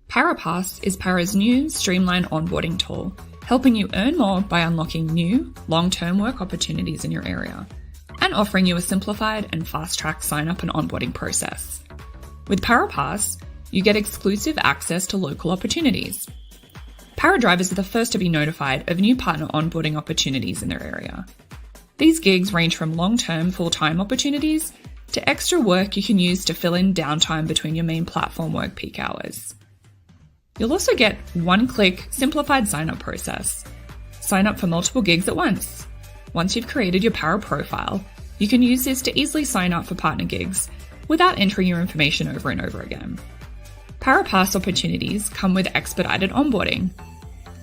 Parapass is Para's new streamlined onboarding tool, helping you earn more by unlocking new, long-term work opportunities in your area, and offering you a simplified and fast-track sign-up and onboarding process. With Parapass, you get exclusive access to local opportunities. Para drivers are the first to be notified of new partner onboarding opportunities in their area. These gigs range from long-term full-time opportunities to extra work you can use to fill in downtime between your main platform work peak hours. You'll also get one-click simplified sign-up process. Sign up for multiple gigs at once. Once you've created your Para profile, you can use this to easily sign up for partner gigs without entering your information over and over again. Parapass opportunities come with expedited onboarding.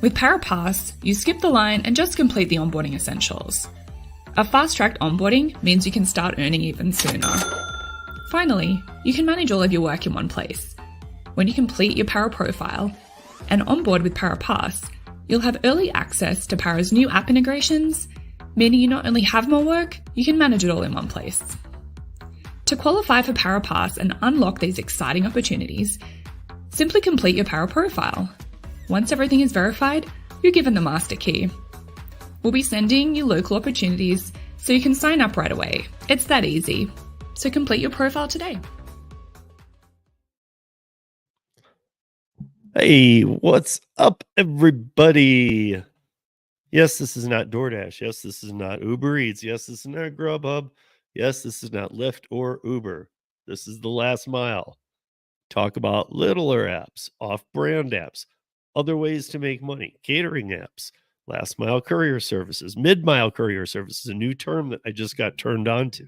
With Parapass, you skip the line and just complete the onboarding essentials. A fast-tracked onboarding means you can start earning even sooner. Finally, you can manage all of your work in one place. When you complete your Para profile and onboard with Parapass, you'll have early access to Para's new app integrations, meaning you not only have more work, you can manage it all in one place. To qualify for Parapass and unlock these exciting opportunities, simply complete your Para profile. Once everything is verified, you're given the master key. We'll be sending you local opportunities so you can sign up right away. It's that easy. So complete your profile today. Hey, what's up, everybody? Yes, this is not DoorDash. Yes, this is not Uber Eats. Yes, this is not Grubhub. Yes, this is not Lyft or Uber. This is the last mile. Talk about littler apps, off-brand apps, other ways to make money, catering apps, last mile courier services, mid-mile courier services, a new term that I just got turned on to.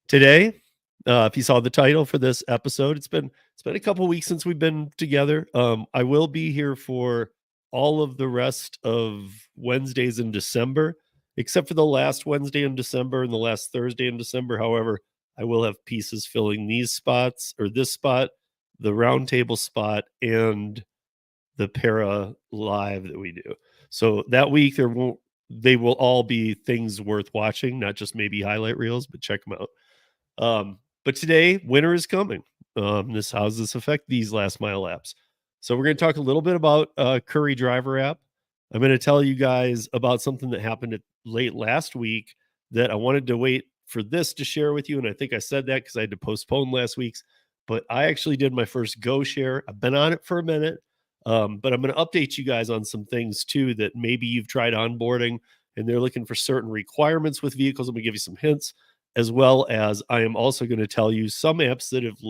Today, if you saw the title for this episode, it's been a couple weeks since we've been together. I will be here for all of the rest of Wednesdays in December, except for the last Wednesday in December and the last Thursday in December. However, I will have pieces filling these spots, or this spot, the roundtable spot, and the Para live that we do. So that week they will all be things worth watching, not just maybe highlight reels, but check them out. But today, winter is coming. How does this affect these last mile apps? So we're going to talk a little bit about Curri driver app. I'm going to tell you guys about something that happened late last week that I wanted to wait for this to share with you. And I think I said that because I had to postpone last week's, but I actually did my first Go share. I've been on it for a minute, but I'm going to update you guys on some things too that maybe you've tried onboarding and they're looking for certain requirements with vehicles. I'm going to give you some hints, as well as I am also going to tell you some apps that have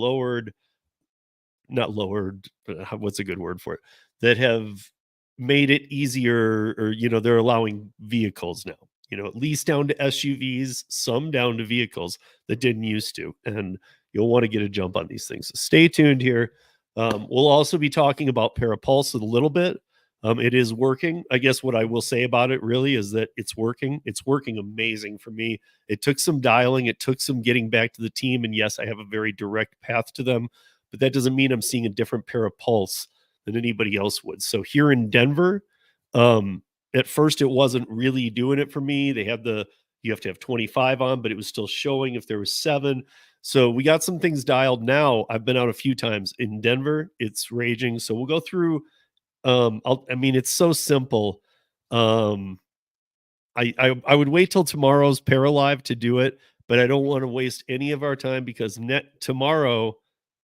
not lowered, but what's a good word for it, that have made it easier, or, they're allowing vehicles now, at least down to SUVs, some down to vehicles that didn't used to. And you'll want to get a jump on these things. So stay tuned here. We'll also be talking about Parapulse a little bit. It is working. I guess what I will say about it really is that it's working. It's working amazing for me. It took some dialing. It took some getting back to the team. And yes, I have a very direct path to them, but that doesn't mean I'm seeing a different Parapulse than anybody else would. So here in Denver, at first it wasn't really doing it for me. They had you have to have 25 on, but it was still showing if there was 7. So we got some things dialed now. I've been out a few times in Denver. It's raging. So we'll go through. It's so simple. I would wait till tomorrow's Paralive to do it, but I don't want to waste any of our time because tomorrow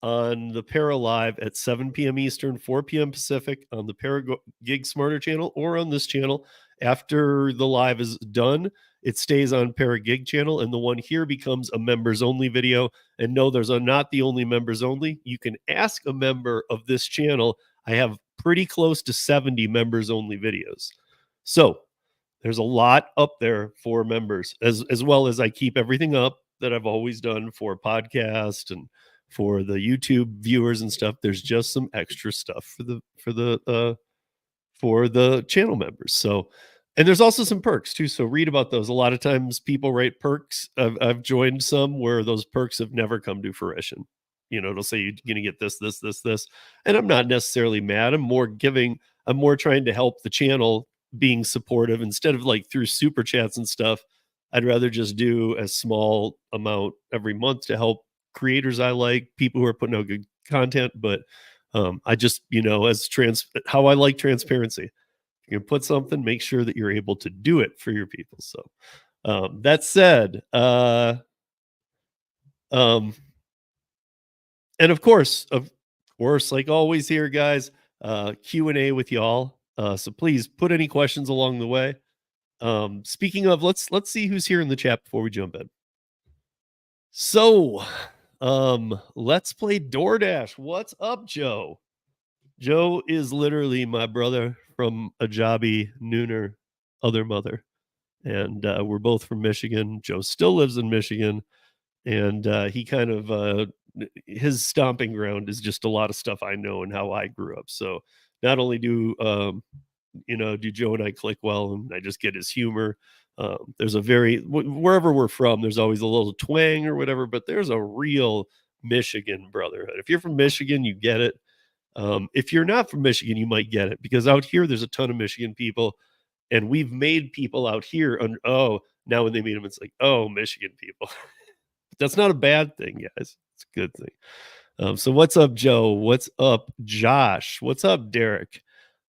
on the Paralive at 7 p.m. Eastern, 4 p.m. Pacific on the Paragig Smarter channel or on this channel. After the live is done, it stays on Paragig channel, and the one here becomes a members only video. And no, there's not the only members only. You can ask a member of this channel. I have pretty close to 70 members only videos. So there's a lot up there for members, as well as I keep everything up that I've always done for podcast and for the YouTube viewers and stuff. There's just some extra stuff for the channel members. So, and there's also some perks too. So read about those. A lot of times people write perks. I've joined some where those perks have never come to fruition. It'll say you're going to get this. And I'm not necessarily mad. I'm more trying to help the channel, being supportive instead of like through super chats and stuff. I'd rather just do a small amount every month to help creators I like, people who are putting out good content. But I just, as how I like transparency. You can put something, make sure that you're able to do it for your people. So, that said, um, and of course, like always here, guys, Q&A with y'all. So please put any questions along the way. Speaking of, let's see who's here in the chat before we jump in. So, let's play DoorDash. What's up, Joe? Joe is literally my brother from a jobby nooner other mother. And we're both from Michigan. Joe still lives in Michigan, and he kind of his stomping ground is just a lot of stuff I know and how I grew up. So not only do Joe and I click well, and I just get his humor. There's a wherever we're from, there's always a little twang or whatever, but there's a real Michigan brotherhood. If you're from Michigan, you get it. If you're not from Michigan, you might get it, because out here there's a ton of Michigan people, and we've made people out here now when they meet them, it's like, oh, Michigan people. That's not a bad thing, guys. It's a good thing. So what's up, Joe? What's up, Josh? What's up, Derek?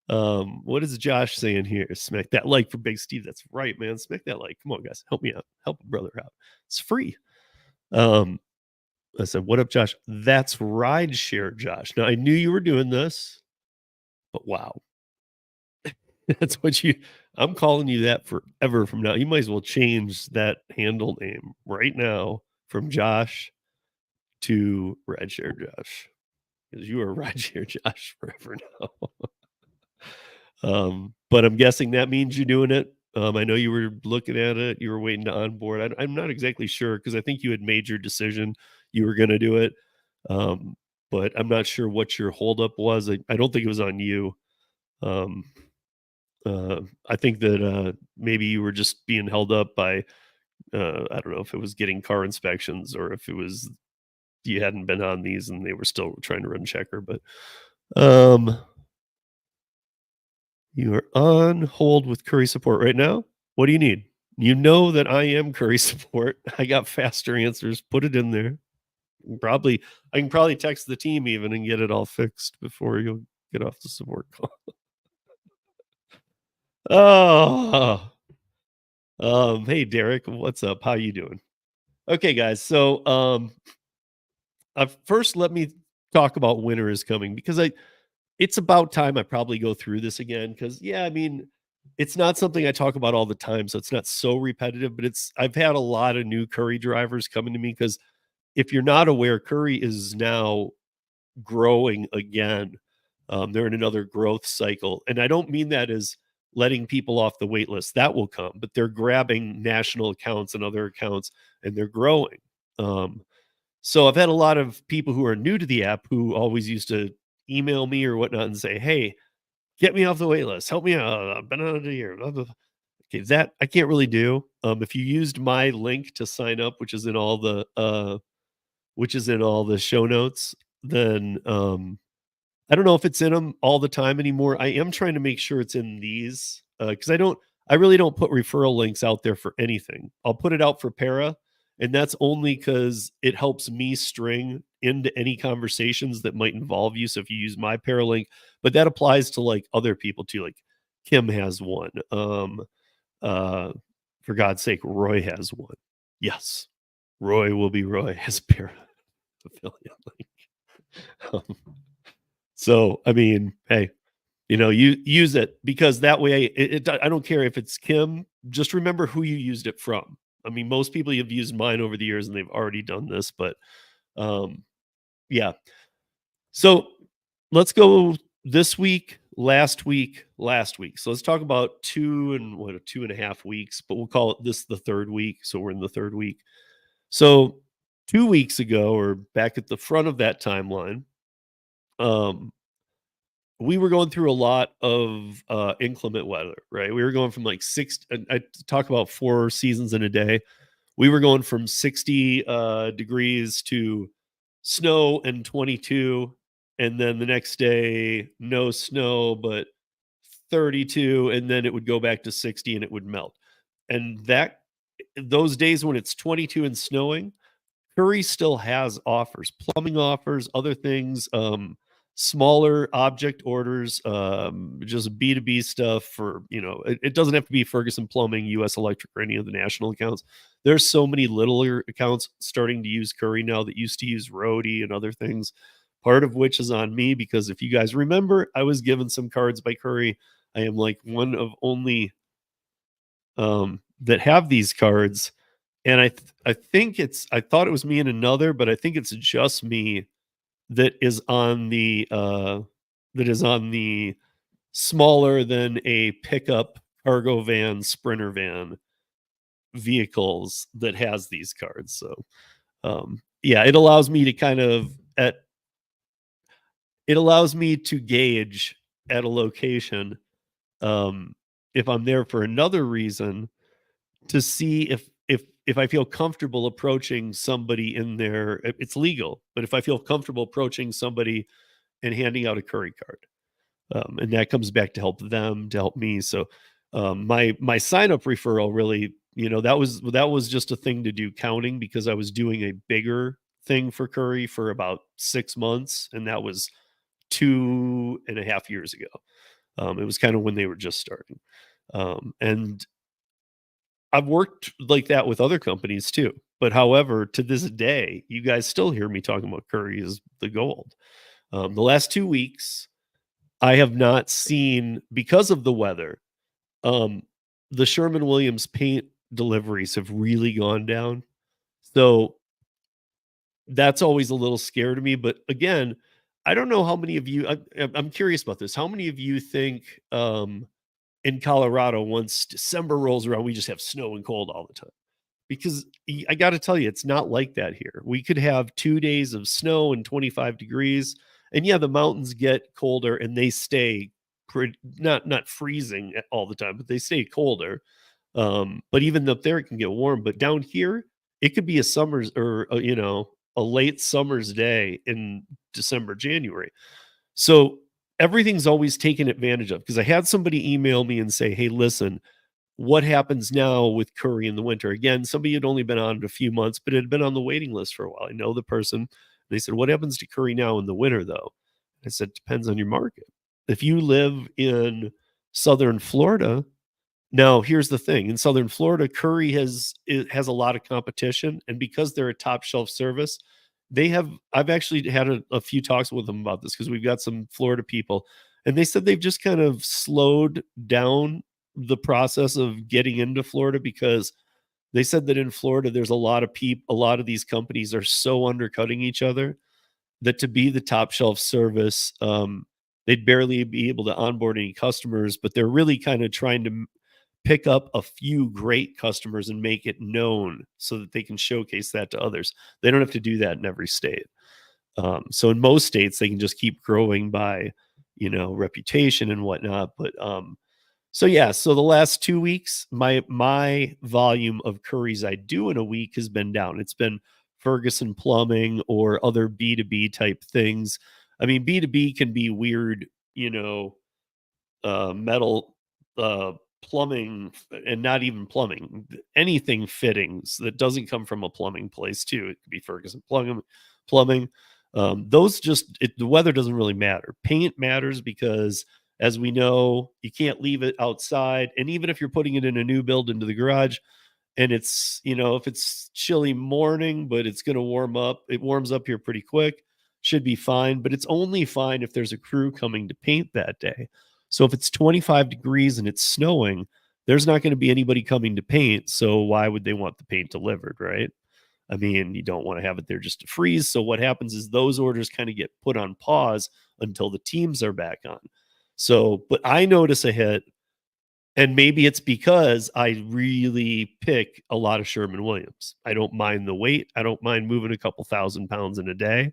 What is Josh saying here? Smack that like for Big Steve. That's right, man. Smack that like. Come on, guys. Help me out. Help a brother out. It's free. I said, what up, Josh? That's rideshare, Josh. Now, I knew you were doing this, but wow. That's what I'm calling you that forever from now. You might as well change that handle name right now from Josh to Rideshare Josh, because you are Rideshare Josh forever now. But I'm guessing that means you're doing it. I know you were looking at it. You were waiting to onboard. I'm not exactly sure, because I think you had made your decision. You were going to do it. But I'm not sure what your holdup was. I don't think it was on you. I think that maybe you were just being held up by, I don't know if it was getting car inspections, or if it was you hadn't been on these and they were still trying to run checker. But you are on hold with Curri support right now. What do you need? You know that I am Curri support. I got faster answers. Put it in there. I can probably text the team even and get it all fixed before you'll get off the support call. Oh, hey Derek, what's up? How you doing? Okay, guys. So, first let me talk about winter is coming, because it's about time I probably go through this again, because I mean, it's not something I talk about all the time, so it's not so repetitive. But I've had a lot of new Curri drivers coming to me, because if you're not aware, Curri is now growing again. They're in another growth cycle. And I don't mean that as letting people off the wait list. That will come, but they're grabbing national accounts and other accounts, and they're growing. So I've had a lot of people who are new to the app who always used to email me or whatnot and say, hey, get me off the wait list. Help me out. I've been out of here. Blah, blah, blah. Okay, that I can't really do. If you used my link to sign up, which is in all the show notes, then I don't know if it's in them all the time anymore. I am trying to make sure it's in these, because I really don't put referral links out there for anything. I'll put it out for para, and that's only because it helps me string into any conversations that might involve you. So if you use my para link, but that applies to like other people too. Like Kim has one. For God's sake, Roy has one. Yes, Roy will be Roy as para affiliate link. So, I mean, hey, you use it, because that way I don't care if it's Kim, just remember who you used it from. I mean, most people have used mine over the years and they've already done this, but yeah. So let's go this week, last week. So let's talk about 2.5 weeks, but we'll call it this the third week. So we're in the third week. So 2 weeks ago, or back at the front of that timeline, we were going through a lot of inclement weather, right? We were going from like I talk about 4 seasons in a day. We were going from 60 degrees to snow and 22. And then the next day, no snow, but 32. And then it would go back to 60 and it would melt. And those days when it's 22 and snowing, Curri still has offers, plumbing offers, other things. smaller object orders, just B2B stuff for, it doesn't have to be Ferguson Plumbing, US Electric, or any of the national accounts. There's so many littler accounts starting to use Curri now that used to use Rhodey and other things, part of which is on me, because if you guys remember, I was given some cards by Curri. I am like one of only that have these cards. And I think I thought it was me and another, but I think it's just me that is on the smaller than a pickup cargo van, sprinter van vehicles that has these cards. So yeah, it allows me to gauge at a location, if I'm there for another reason, to see if I feel comfortable approaching somebody in there. It's legal, but if I feel comfortable approaching somebody and handing out a Curri card, and that comes back to help them, to help me. So my sign up referral, really, that was just a thing to do counting, because I was doing a bigger thing for Curri for about 6 months, and that was 2.5 years ago. It was kind of when they were just starting. And I've worked like that with other companies too. But however, to this day, you guys still hear me talking about Curri as the gold. The last 2 weeks, I have not seen, because of the weather, the Sherwin-Williams paint deliveries have really gone down. So that's always a little scary to me. But again, I don't know how many of you, I'm curious about this. How many of you think in Colorado, once December rolls around, we just have snow and cold all the time? Because I got to tell you, it's not like that here. We could have 2 days of snow and 25 degrees. And yeah, the mountains get colder and they stay not freezing all the time, but they stay colder. But even up there, it can get warm. But down here, it could be a summer's, or a late summer's day in December, January. So everything's always taken advantage of, because I had somebody email me and say, hey, listen, what happens now with Curri in the winter? Again, somebody had only been on it a few months, but it had been on the waiting list for a while. I know the person. They said, what happens to Curri now in the winter, though? I said, depends on your market. If you live in southern Florida, now here's the thing. In southern Florida, Curri has a lot of competition. And because they're a top shelf service, I've actually had a few talks with them about this, because we've got some Florida people, and they said they've just kind of slowed down the process of getting into Florida, because they said that in Florida, there's a lot of these companies are so undercutting each other that to be the top shelf service, they'd barely be able to onboard any customers, but they're really kind of trying to pick up a few great customers and make it known so that they can showcase that to others. They don't have to do that in every state. So in most states, they can just keep growing by, reputation and whatnot. But so yeah, so the last 2 weeks, my volume of Curris I do in a week has been down. It's been Ferguson Plumbing or other B2B type things. I mean, B2B can be weird, metal, plumbing, and not even plumbing, anything fittings that doesn't come from a plumbing place too. It could be Ferguson plumbing. Those the weather doesn't really matter. Paint matters, because as we know, you can't leave it outside. And even if you're putting it in a new build into the garage, and it's, if it's chilly morning, but it's going to warm up, it warms up here pretty quick, should be fine. But it's only fine if there's a crew coming to paint that day. So if it's 25 degrees and it's snowing, there's not going to be anybody coming to paint. So why would they want the paint delivered, right? I mean, you don't want to have it there just to freeze. So what happens is those orders kind of get put on pause until the teams are back on. So, but I notice a hit, and maybe it's because I really pick a lot of Sherwin-Williams. I don't mind the weight. I don't mind moving a couple 1,000 pounds in a day.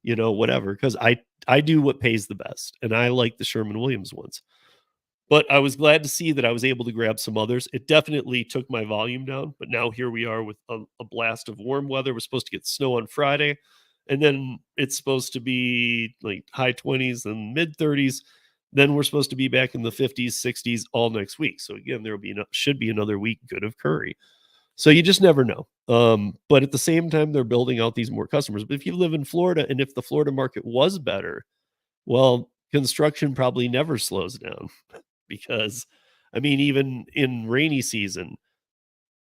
Whatever, because I do what pays the best, and I like the Sherwin-Williams ones. But I was glad to see that I was able to grab some others. It definitely took my volume down, but now here we are with a blast of warm weather. We're supposed to get snow on Friday, and then it's supposed to be like high 20s and mid 30s. Then we're supposed to be back in the 50s, 60s all next week. So again, should be another week good of Curri. So you just never know. But at the same time, they're building out these more customers. But if you live in Florida and if the Florida market was better, well, construction probably never slows down because, I mean, even in rainy season,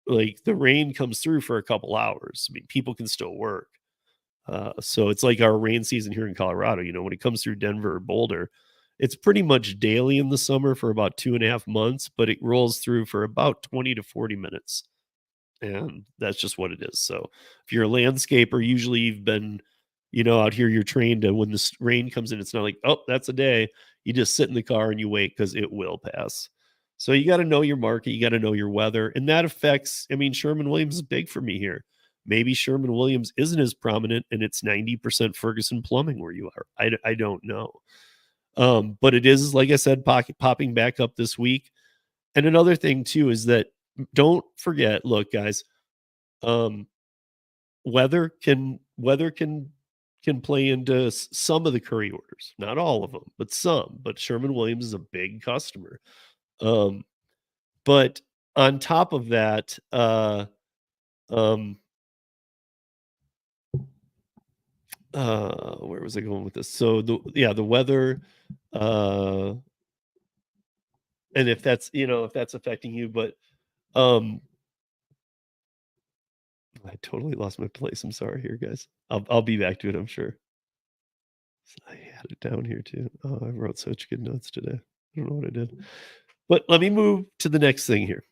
like the rain comes through for a couple hours. I mean, people can still work. So it's like our rain season here in Colorado. When it comes through Denver or Boulder, it's pretty much daily in the summer for about 2.5 months, but it rolls through for about 20 to 40 minutes. And that's just what it is. So if you're a landscaper, usually you've been, out here, you're trained to when the rain comes in, it's not like, oh, that's a day. You just sit in the car and you wait because it will pass. So you got to know your market, you got to know your weather, and that affects. I mean, Sherman Williams is big for me here. Maybe Sherman Williams isn't as prominent, and it's 90% Ferguson Plumbing where you are. I don't know, but it is, like I said, popping back up this week. And another thing too is that don't forget. Look, guys, um, weather can play into some of the Curry orders, not all of them, but some. But Sherman Williams is a big customer. Um, but on top of that, um, where was I going with this? So the weather, uh, and if that's affecting you, but um, I totally lost my place. I'm sorry here, guys. I'll be back to it, I'm sure. I had it down here too. Oh, I wrote such good notes today. I don't know what I did. But let me move to the next thing here.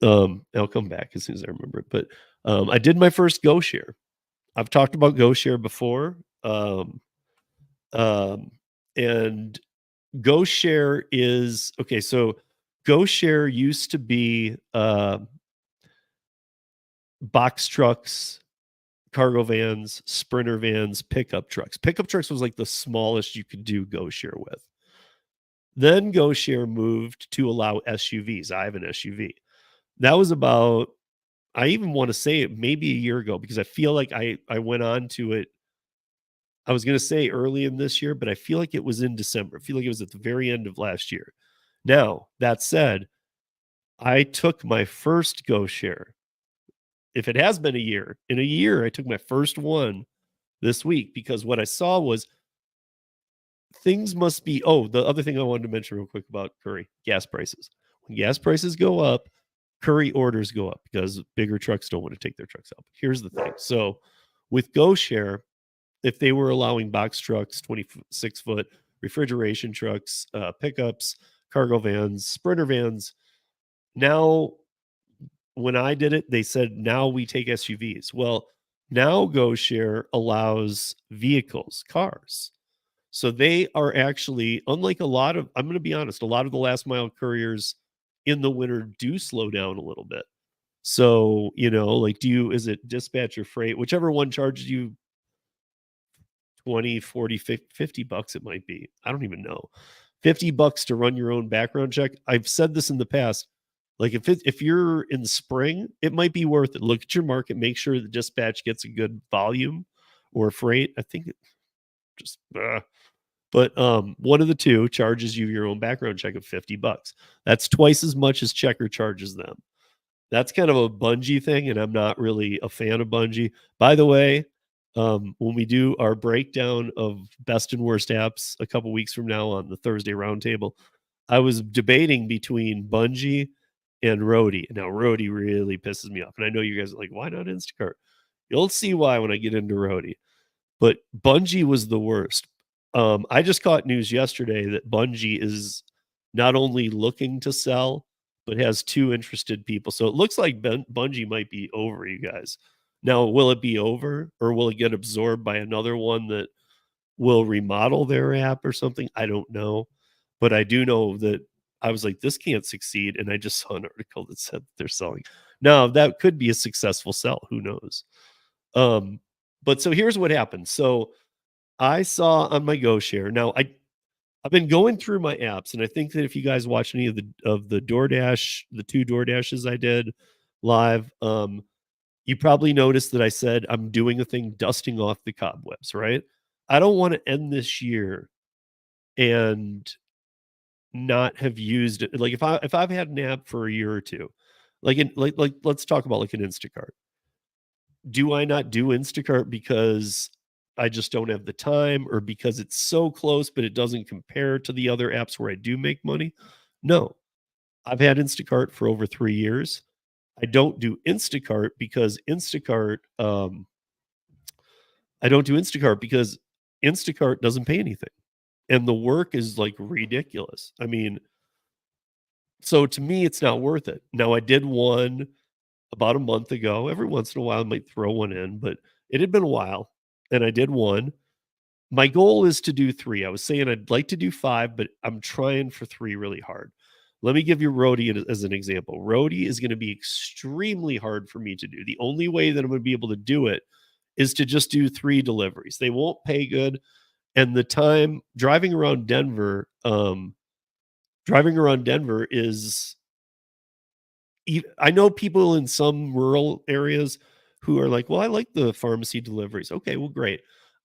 I'll come back as soon as I remember it. But I did my first Go Share. I've talked about Go Share before. Um, and Go Share is okay. So Go Share used to be box trucks, cargo vans, sprinter vans, pickup trucks. Pickup trucks was like the smallest you could do Go Share with. Then Go Share moved to allow SUVs. I have an SUV. That was about, I even want to say it maybe a year ago because I feel like I went on to it. I was going to say early in this year, but I feel like it was in December. I feel like it was at the very end of last year. Now, that said, I took my first Go Share. If it has been a year, in a year, I took my first one this week because what I saw was things must be. Oh, the other thing I wanted to mention real quick about Curri, gas prices. When gas prices go up, Curri orders go up because bigger trucks don't want to take their trucks out. Here's the thing. So with Go Share, if they were allowing box trucks, 26-foot refrigeration trucks, pickups, cargo vans, sprinter vans, now when I did it, they said now we take SUVs. Well, now Go Share allows vehicles, cars. So they are actually, unlike a lot of, I'm going to be honest, a lot of the last mile couriers in the winter do slow down a little bit. So, like, is it dispatch or freight? Whichever one charges you 20, 40, $50 it might be. I don't even know. $50 to run your own background check. I've said this in the past. Like if you're in spring, it might be worth it. Look at your market, make sure the dispatch gets a good volume or freight. I think it just but one of the two charges you your own background check of $50. That's twice as much as Checker charges them. That's kind of a Bungie thing, and I'm not really a fan of Bungie. By the way, when we do our breakdown of best and worst apps a couple weeks from now on the Thursday roundtable, I was debating between Bungie and Roadie. Now, Roadie really pisses me off, and I know you guys are like, why not Instacart? You'll see why when I get into Roadie. But Bungie was the worst. I just caught news yesterday that Bungie is not only looking to sell, but has two interested people. So it looks like Bungie might be over, you guys. Now, will it be over or will it get absorbed by another one that will remodel their app or something? I don't know. But I do know that I was like, this can't succeed. And I just saw an article that said they're selling. Now, that could be a successful sell. Who knows? But so here's what happened. So I saw on my Go Share. Now I've been going through my apps, and I think that if you guys watch any of the DoorDash, the two DoorDashes I did live, you probably noticed that I said I'm doing a thing dusting off the cobwebs, right? I don't want to end this year and not have used it. Like if I've had an app for a year or two, Let's talk about like an Instacart. Do I not do Instacart because I just don't have the time or because it's so close, but it doesn't compare to the other apps where I do make money? No. I've had Instacart for over 3 years. I don't do Instacart because I don't do Instacart because Instacart doesn't pay anything, and the work is, like, ridiculous. I mean, so to me, it's not worth it. Now, I did one about a month ago. Every once in a while, I might throw one in, but it had been a while, and I did one. My goal is to do 3. I was saying I'd like to do 5, but I'm trying for 3 really hard. Let me give you Roadie as an example. Roadie is gonna be extremely hard for me to do. The only way that I'm gonna be able to do it is to just do 3 deliveries. They won't pay good, and the time driving around Denver is I know people in some rural areas who are like, "Well, I like the pharmacy deliveries." Okay, well, great.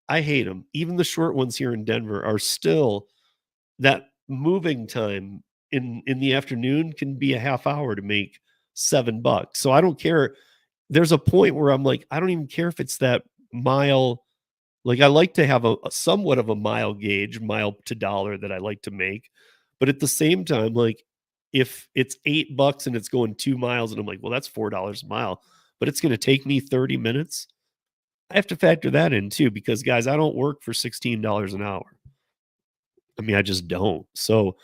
I hate them. Even the short ones here in Denver are still that moving time in the afternoon can be a half hour to make $7. So I don't care. There's a point where I'm like, I don't even care if it's that mile. Like, I like to have a somewhat of a mile gauge, mile to dollar that I like to make, but at the same time, like, if it's $8 and it's going 2 miles and I'm like, "Well, that's $4 a mile, but it's gonna take me 30 minutes," I have to factor that in too because, guys, I don't work for $16 an hour. I mean, I just don't. So,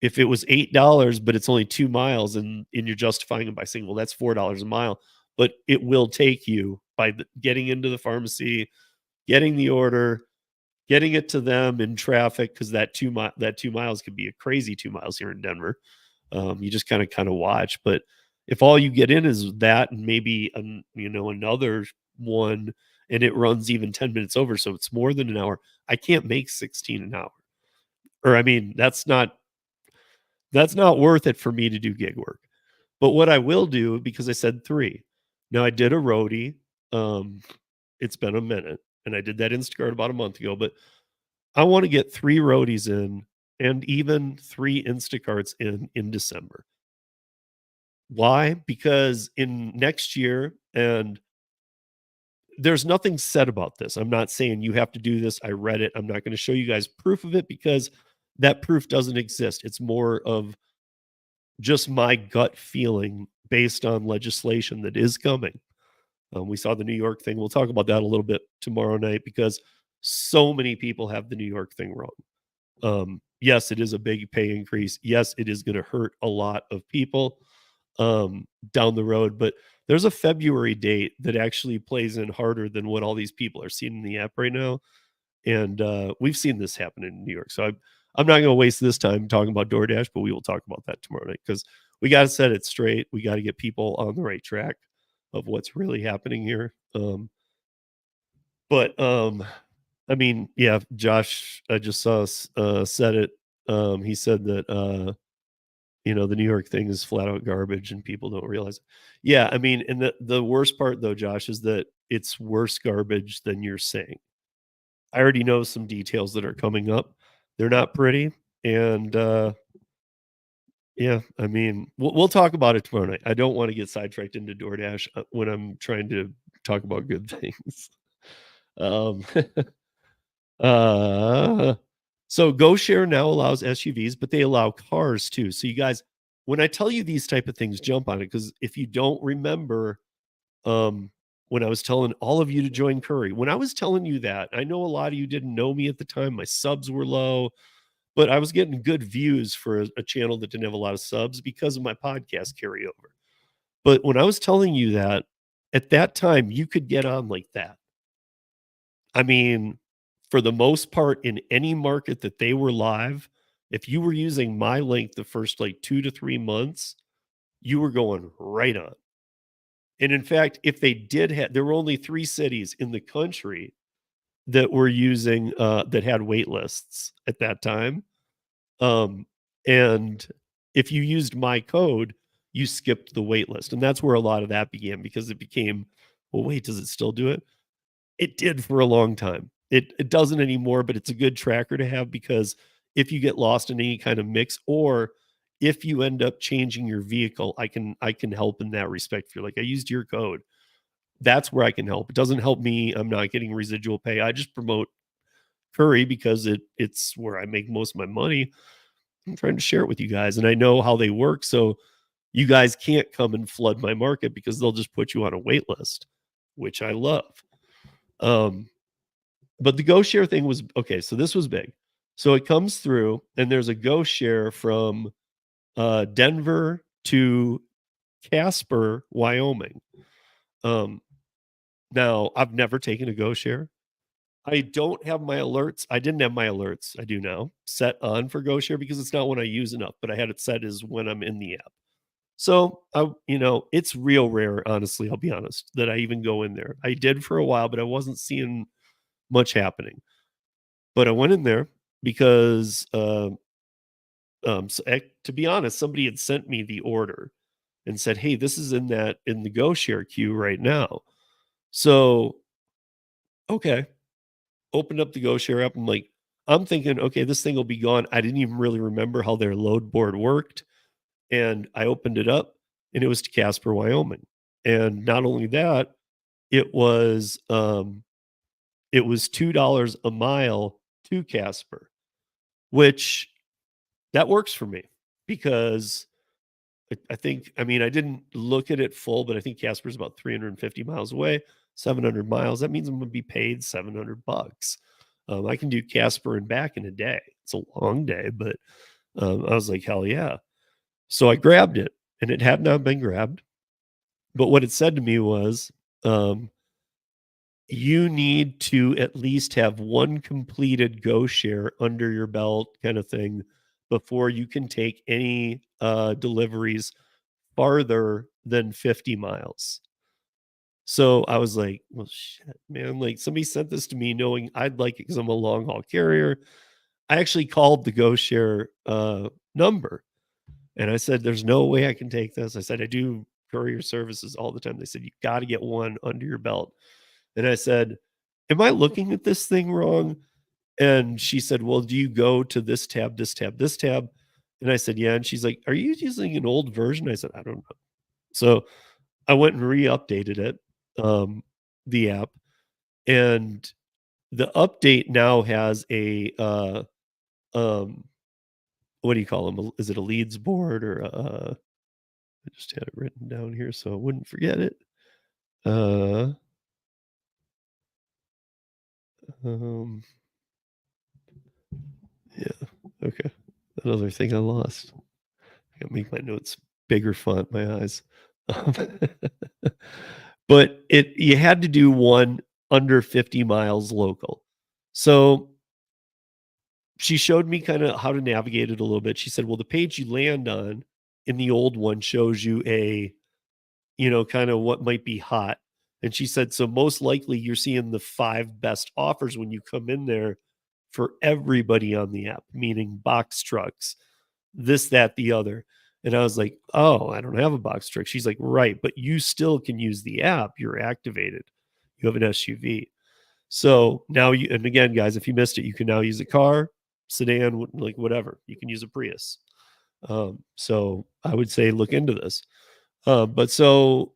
if it was $8, but it's only 2 miles and you're justifying it by saying, "Well, that's $4 a mile," but it will take you by getting into the pharmacy, getting the order, getting it to them in traffic because that 2 miles could be a crazy 2 miles here in Denver. You just kinda watch, but if all you get in is that and maybe another one and it runs even 10 minutes over, so it's more than an hour, I can't make 16 an hour. Or I mean, that's not worth it for me to do gig work. But what I will do, because I said 3. Now I did a roadie, um, it's been a minute, and I did that Instacart about a month ago, but I wanna get 3 roadies in and even 3 Instacarts in December. Why? Because in next year and there's nothing said about this. I'm not saying you have to do this. I read it. I'm not gonna show you guys proof of it because that proof doesn't exist. It's more of just my gut feeling based on legislation that is coming. We saw the New York thing. We'll talk about that a little bit tomorrow night because so many people have the New York thing wrong. Yes, it is a big pay increase. Yes, it is going to hurt a lot of people down the road, but there's a February date that actually plays in harder than what all these people are seeing in the app right now. And we've seen this happen in New York. So I'm not going to waste this time talking about DoorDash, but we will talk about that tomorrow night because we got to set it straight. We got to get people on the right track of what's really happening here. But I mean, yeah, Josh, I just saw said it. He said that the New York thing is flat out garbage and people don't realize it. Yeah, I mean, and the worst part though, Josh, is that it's worse garbage than you're saying. I already know some details that are coming up. They're not pretty, and yeah, I mean, we'll talk about it tomorrow night. I don't want to get sidetracked into DoorDash when I'm trying to talk about good things. Um, uh, so GoShare now allows SUVs, but they allow cars too. So you guys, when I tell you these type of things, jump on it because if you don't remember, um, when I was telling all of you to join Curri, when I was telling you that, I know a lot of you didn't know me at the time. My subs were low, but I was getting good views for a channel that didn't have a lot of subs because of my podcast carryover. But when I was telling you that, at that time, you could get on like that. I mean, for the most part, in any market that they were live, if you were using my link the first like 2 to 3 months, you were going right on. And in fact, if they did have, there were only 3 cities in the country that were using that had wait lists at that time. Um, and if you used my code, you skipped the wait list. And that's where a lot of that began because it became, well, wait, does it still do it? It did for a long time. It doesn't anymore, but it's a good tracker to have because if you get lost in any kind of mix or if you end up changing your vehicle, I can help in that respect. If you're like, I used your code, that's where I can help. It doesn't help me. I'm not getting residual pay. I just promote Curri because it's where I make most of my money. I'm trying to share it with you guys, and I know how they work. So you guys can't come and flood my market because they'll just put you on a wait list, which I love. But the Go Share thing was okay. So this was big. So it comes through, and there's a Go Share from Denver to Casper, Wyoming. Now I've never taken a Go Share. I don't have my alerts. I didn't have my alerts. I do now set on for Go Share because it's not when I use enough, but I had it set as when I'm in the app. So it's real rare, honestly. I'll be honest, that I even go in there. I did for a while, but I wasn't seeing much happening. But I went in there because, to be honest, somebody had sent me the order and said, "Hey, this is in the Go Share queue right now." So, okay, opened up the Go Share app. I'm thinking, okay, this thing will be gone. I didn't even really remember how their load board worked, and I opened it up, and it was to Casper, Wyoming. And not only that, it was $2 a mile to Casper, which that works for me because I think, I mean, I didn't look at it full, but I think Casper's about 350 miles away, 700 miles. That means I'm going to be paid $700. I can do Casper and back in a day. It's a long day, but I was like, hell yeah. So I grabbed it, and it had not been grabbed. But what it said to me was, you need to at least have one completed Go Share under your belt, kind of thing, before you can take any deliveries farther than 50 miles. So I was like, well, shit, man. Like, somebody sent this to me knowing I'd like it because I'm a long haul carrier. I actually called the Go Share number, and I said, there's no way I can take this. I said, I do courier services all the time. They said, you got to get one under your belt. And I said, am I looking at this thing wrong? And she said, well, do you go to this tab, this tab, this tab? And I said, yeah. And she's like, are you using an old version? I said, I don't know. So I went and re-updated it, the app, and the update now has a what do you call them? Is it a leads board or I just had it written down here so I wouldn't forget it. Um, yeah, okay. Another thing I lost. I gotta make my notes bigger font, my eyes. But you had to do one under 50 miles local. So she showed me kind of how to navigate it a little bit. She said, well, the page you land on in the old one shows you kind of what might be hot. And she said, so most likely you're seeing the 5 best offers when you come in there for everybody on the app, meaning box trucks, this, that, the other. And I was like, oh, I don't have a box truck. She's like, right, but you still can use the app. You're activated. You have an SUV. So now and again, guys, if you missed it, you can now use a car, sedan, like whatever. You can use a Prius. So I would say look into this. But so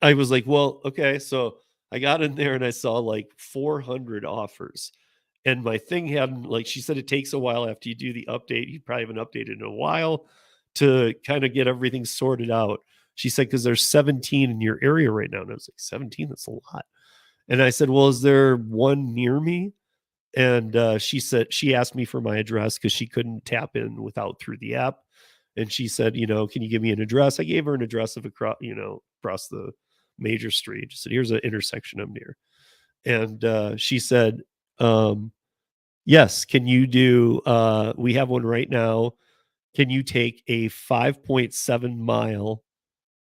I was like, well, okay. So I got in there and I saw like 400 offers. And my thing hadn't, like she said, it takes a while after you do the update. You probably haven't updated in a while to kind of get everything sorted out. She said, because there's 17 in your area right now. And I was like, 17? That's a lot. And I said, well, is there one near me? And she asked me for my address because she couldn't tap in through the app. And she said, can you give me an address? I gave her an address of across the major street. She said, here's an intersection I'm near. And she said, yes, can you do, we have one right now. Can you take a 5.7 mile,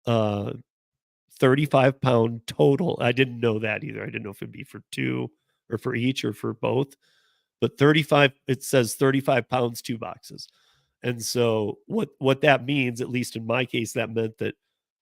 35-pound total? I didn't know that either. I didn't know if it'd be for 2 or for each or for both. But 35, it says 35 pounds, 2 boxes. And so what that means, at least in my case, that meant that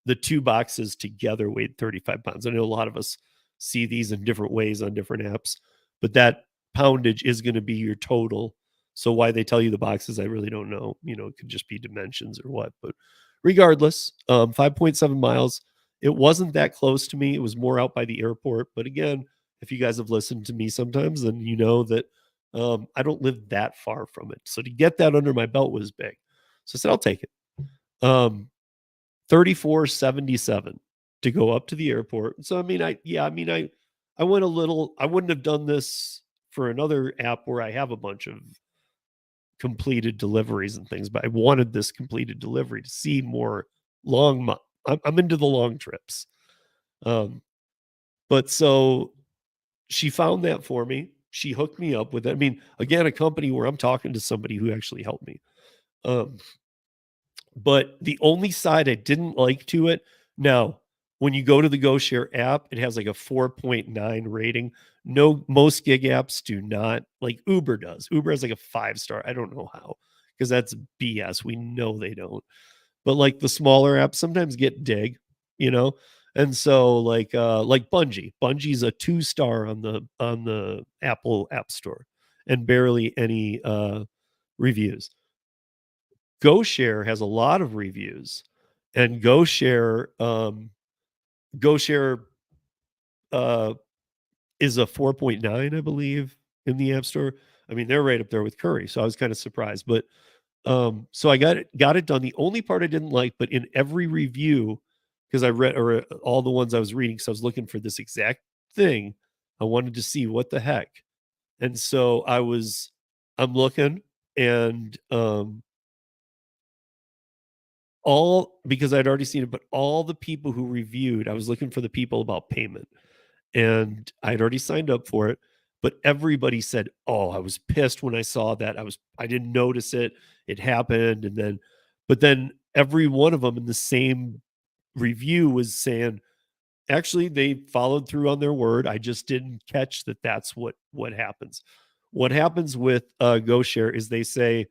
the 2 boxes together weighed 35 pounds. I know a lot of us see these in different ways on different apps, but that poundage is going to be your total So why they tell you the boxes, I really don't know. It could just be dimensions or what. But regardless, 5.7 miles. It wasn't that close to me. It was more out by the airport. But again, if you guys have listened to me sometimes, then you know that I don't live that far from it. So to get that under my belt was big. So I said, I'll take it. 34.77 to go up to the airport. So I went a little. I wouldn't have done this for another app where I have a bunch of completed deliveries and things, but I wanted this completed delivery to see more long. I'm into the long trips. But so she found that for me. She hooked me up with it. I mean, again, a company where I'm talking to somebody who actually helped me. But the only side I didn't like to it, now, when you go to the GoShare app, it has like a 4.9 rating. No, most gig apps do not. Like Uber does. Uber has like a 5-star. I don't know how, because that's BS. We know they don't. But like the smaller apps sometimes get dig, you know. And so like Bungie. Bungie's a 2-star on the Apple App Store and barely any reviews. GoShare has a lot of reviews, and GoShare is a 4.9, I believe, in the App Store. I mean, they're right up there with Curri, so I was kind of surprised. But so I got it done. The only part I didn't like, but in every review, because I read or all the ones I was reading, so I was looking for this exact thing. I wanted to see what the heck, and so I'm looking, and all because I'd already seen it, but all the people who reviewed, I was looking for the people about payment, and I'd already signed up for it, but everybody said, "Oh, I was pissed when I saw that. I didn't notice it. It happened." But then every one of them in the same review was saying, actually, they followed through on their word. I just didn't catch that. That's what happens. What happens with GoShare is they say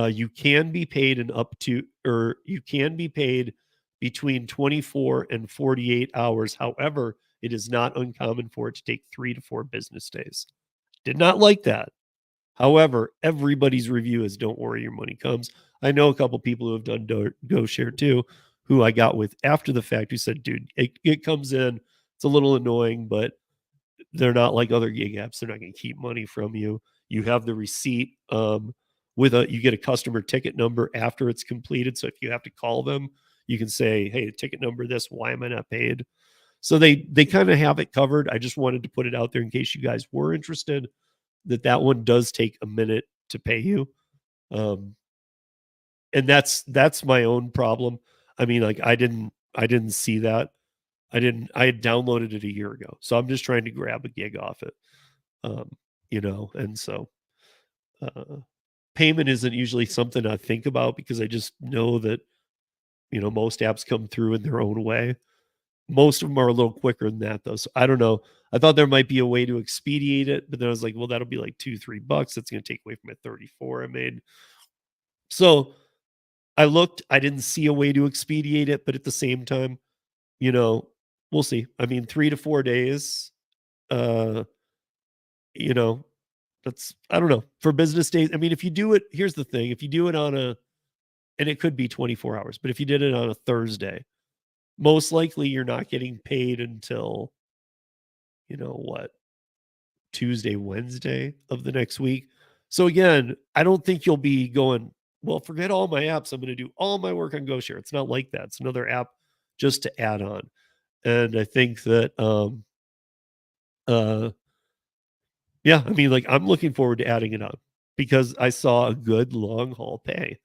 you can be paid you can be paid between 24 and 48 hours. However, it is not uncommon for it to take 3 to 4 business days. Did not like that. However, everybody's review is don't worry, your money comes. I know a couple people who have done GoShare too, who I got with after the fact, who said, dude, it comes in. It's a little annoying, but they're not like other gig apps. They're not going to keep money from you. You have the receipt you get a customer ticket number after it's completed. So if you have to call them, you can say, hey, ticket number this, why am I not paid? So they kind of have it covered. I just wanted to put it out there in case you guys were interested that one does take a minute to pay you. And that's my own problem. I mean, like I didn't see that. I had downloaded it a year ago. So I'm just trying to grab a gig off it. And so payment isn't usually something I think about because I just know that, most apps come through in their own way. Most of them are a little quicker than that though. So I don't know. I thought there might be a way to expedite it, but then I was like, well, that'll be like $2-3. That's going to take away from my 34 I made. So I looked, I didn't see a way to expedite it, but at the same time, we'll see. I mean, 3 to 4 days, uh, you know, I don't know, for business days. I mean, if you do it, here's the thing, if you do it and it could be 24 hours, but if you did it on a Thursday, most likely you're not getting paid until, what, Tuesday, Wednesday of the next week. So again, I don't think you'll be going, well, forget all my apps. I'm going to do all my work on GoShare. It's not like that. It's another app just to add on. And I think that, yeah, I mean, like I'm looking forward to adding it on because I saw a good long haul pay.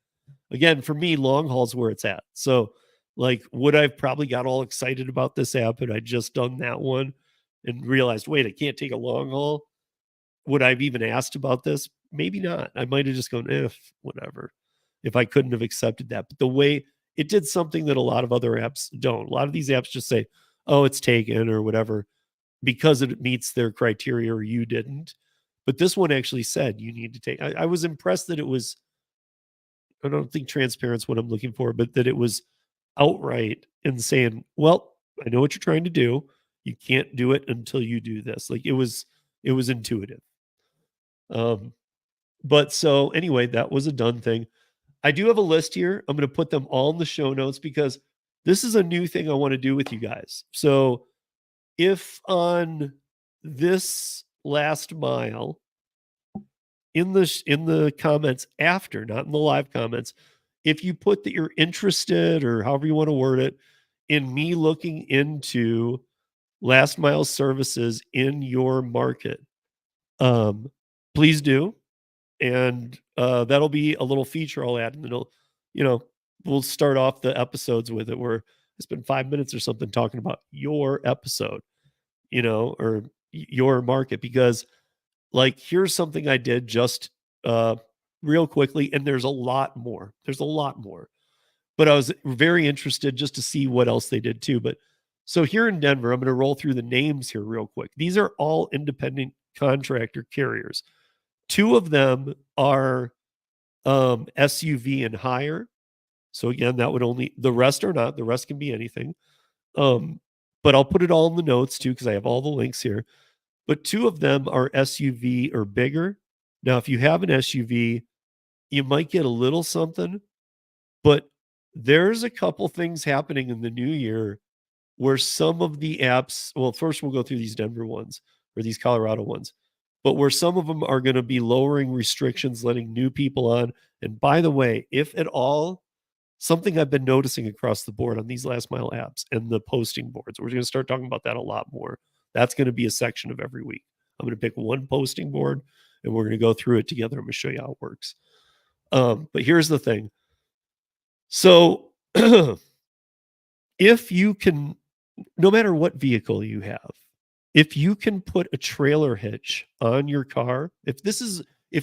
Again, for me, long haul's where it's at. So, like, would I've probably got all excited about this app and I just done that one and realized, wait, I can't take a long haul? Would I have even asked about this? Maybe not. I might have just gone, if whatever, if I couldn't have accepted that. But the way it did something that a lot of other apps don't. A lot of these apps just say, oh, it's taken or whatever because it meets their criteria or you didn't. But this one actually said you need to take. I was impressed that it was, I don't think transparent's what I'm looking for, but that it was outright in saying, well, I know what you're trying to do. You can't do it until you do this. Like it was intuitive. But so anyway, that was a done thing. I do have a list here. I'm going to put them all in the show notes because this is a new thing I want to do with you guys. So if on this last mile in the comments after, not in the live comments, if you put that you're interested or however you want to word it in me looking into last mile services in your market, please do. And that'll be a little feature I'll add, and it'll, we'll start off the episodes with it where I spend 5 minutes or something talking about your episode, or your market, because like here's something I did just real quickly, and there's a lot more. But I was very interested just to see what else they did too. But so here in Denver, I'm going to roll through the names here real quick. These are all independent contractor carriers. 2 of them are SUV and higher. So again, that would only, the rest are not. The rest can be anything. But I'll put it all in the notes too, because I have all the links here. But 2 of them are SUV or bigger. Now, if you have an SUV, you might get a little something, but there's a couple things happening in the new year where some of the apps, well, first we'll go through these Denver ones or these Colorado ones, but where some of them are going to be lowering restrictions, letting new people on. And by the way, if at all, something I've been noticing across the board on these last mile apps and the posting boards, we're going to start talking about that a lot more. That's going to be a section of every week. I'm going to pick one posting board and we're going to go through it together. I'm going to show you how it works. But here's the thing. So if you can, no matter what vehicle you have, if you can put a trailer hitch on your car, if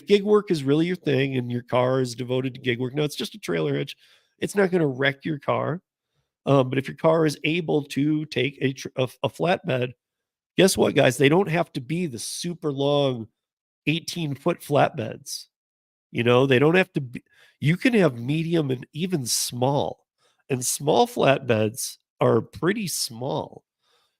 gig work is really your thing and your car is devoted to gig work, no, it's just a trailer hitch. It's not going to wreck your car. But if your car is able to take a flatbed, guess what, guys? They don't have to be the super long 18-foot flatbeds. They don't have to be, you can have medium and even small. And small flatbeds are pretty small.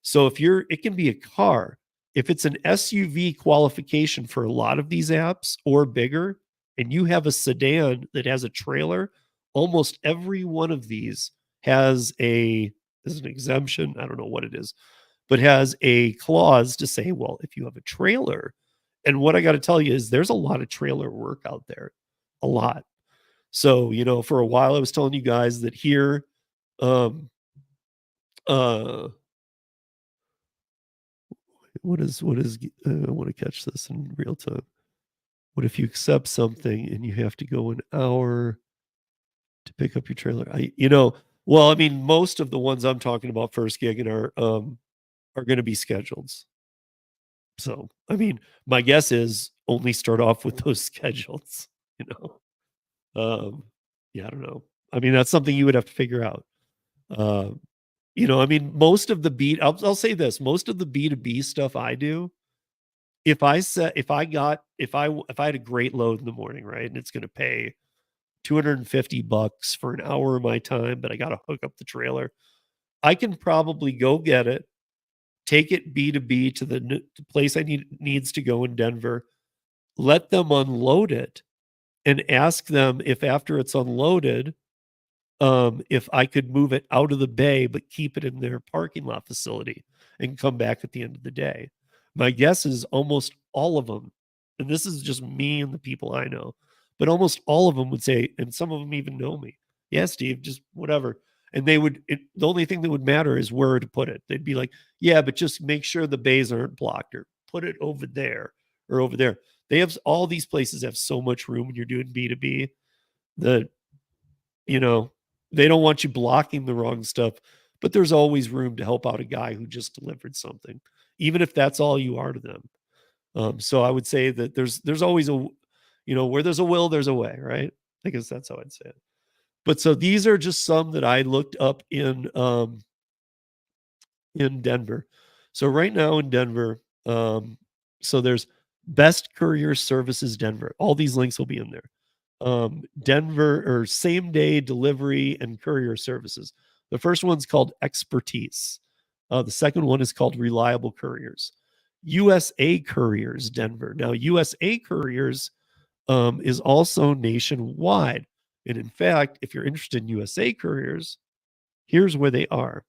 So it can be a car. If it's an SUV qualification for a lot of these apps or bigger, and you have a sedan that has a trailer, almost every one of these has an exemption. I don't know what it is, but has a clause to say, well, if you have a trailer, and what I got to tell you is there's a lot of trailer work out there, a lot. So, for a while I was telling you guys that here, what is I want to catch this in real time. What if you accept something and you have to go an hour to pick up your trailer? Well, I mean, most of the ones I'm talking about first gig and are going to be scheduled. So, I mean, my guess is only start off with those schedules, yeah, I don't know. I mean, that's something you would have to figure out. I mean, most of the I'll say this, most of the B2B stuff I do, if I had a great load in the morning, right, and it's going to pay $250 for an hour of my time, but I got to hook up the trailer, I can probably go get it, take it B2B to the place needs to go in Denver, let them unload it, and ask them if after it's unloaded, if I could move it out of the bay, but keep it in their parking lot facility and come back at the end of the day. My guess is almost all of them, and this is just me and the people I know, but almost all of them would say, and some of them even know me, yeah, Steve, just whatever. And the only thing that would matter is where to put it. They'd be like, yeah, but just make sure the bays aren't blocked, or put it over there or over there. All these places have so much room when you're doing B2B that, they don't want you blocking the wrong stuff, but there's always room to help out a guy who just delivered something, even if that's all you are to them. So I would say that there's always where there's a will, there's a way, right? I guess that's how I'd say it. But so these are just some that I looked up in Denver. So right now in Denver, so there's Best Courier Services Denver. All these links will be in there. Denver or same day delivery and courier services. The first one's called Expertise. The second one is called Reliable Couriers. USA Couriers Denver. Now, USA Couriers is also nationwide. And in fact, if you're interested in USA couriers, here's where they are.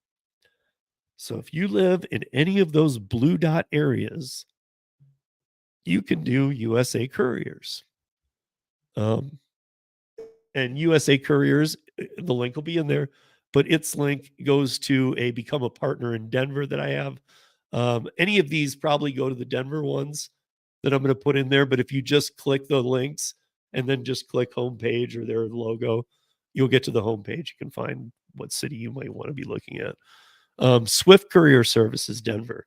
So if you live in any of those blue dot areas, you can do USA couriers. And USA couriers, the link will be in there, but its link goes to a become a partner in Denver that I have. Any of these probably go to the Denver ones that I'm going to put in there. But if you just click the links and then just click homepage or their logo, you'll get to the homepage. You can find what city you might want to be looking at. Swift Courier Services, Denver.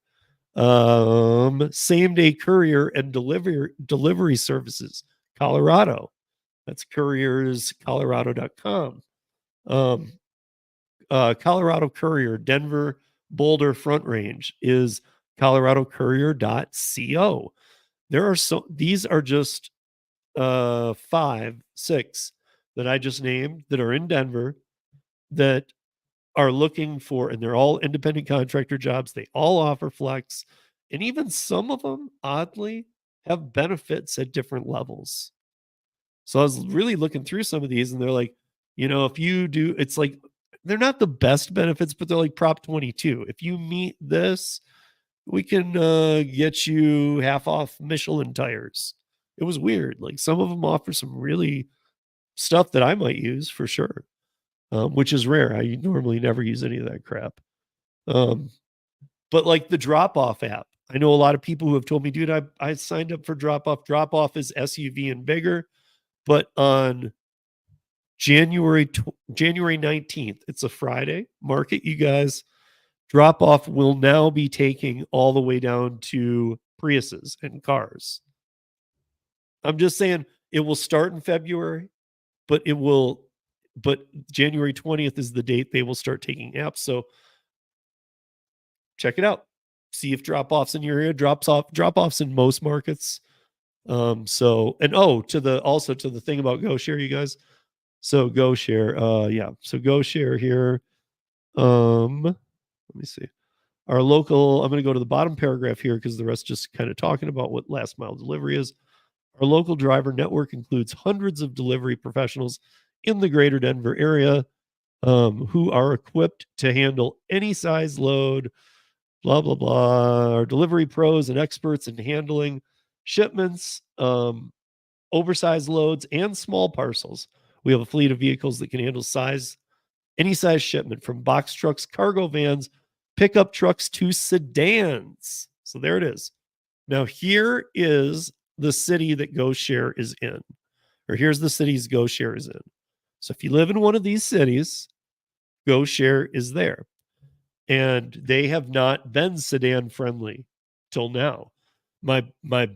Same day courier and delivery services, Colorado. That's courierscolorado.com. Colorado Courier, Denver, Boulder Front Range is coloradocourier.co. These are just 5, 6 that I just named that are in Denver that are looking for, and they're all independent contractor jobs. They all offer flex, and even some of them, oddly, have benefits at different levels. So I was really looking through some of these, and they're like, if you do, it's like they're not the best benefits, but they're like Prop 22. If you meet this, we can get you half off Michelin tires. It was weird. Like some of them offer some really stuff that I might use for sure, which is rare. I normally never use any of that crap. But like the drop off app, I know a lot of people who have told me, dude, I signed up for drop off. Drop off is SUV and bigger. But on January 19th, it's a Friday, mark it, you guys. Drop off will now be taking all the way down to Priuses and cars. I'm just saying it will start in February, but January 20th is the date they will start taking apps. So check it out. See if drop offs in your area, drop offs in most markets. To the thing about GoShare, you guys. So GoShare, so GoShare here. Let me see. Our local, I'm going to go to the bottom paragraph here because the rest just kind of talking about what last mile delivery is. Our local driver network includes hundreds of delivery professionals in the greater Denver area who are equipped to handle any size load, blah, blah, blah. Our delivery pros and experts in handling shipments, oversized loads, and small parcels. We have a fleet of vehicles that can handle any size shipment, from box trucks, cargo vans, pickup trucks to sedans. So there it is. Now here is the city that GoShare is in, or here's the cities GoShare is in. So if you live in one of these cities, GoShare is there. And they have not been sedan friendly till now. My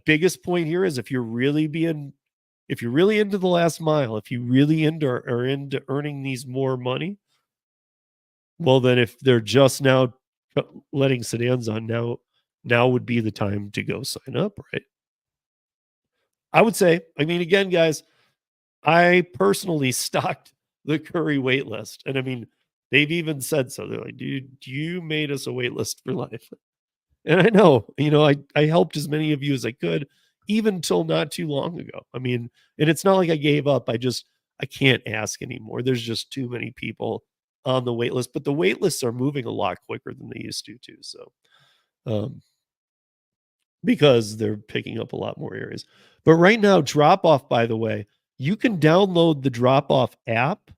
biggest point here is if you're really into the last mile, if you really are into earning these more money, well, then if they're just now letting sedans on, now would be the time to go sign up, right? I would say, again, guys, I personally stocked the Curri wait list. And they've even said so. They're like, dude, you made us a wait list for life. And I know, I helped as many of you as I could, even till not too long ago. And it's not like I gave up. I can't ask anymore. There's just too many people on the wait list, but the wait lists are moving a lot quicker than they used to too. So, because they're picking up a lot more areas. But right now, drop off, by the way, you can download the drop off app.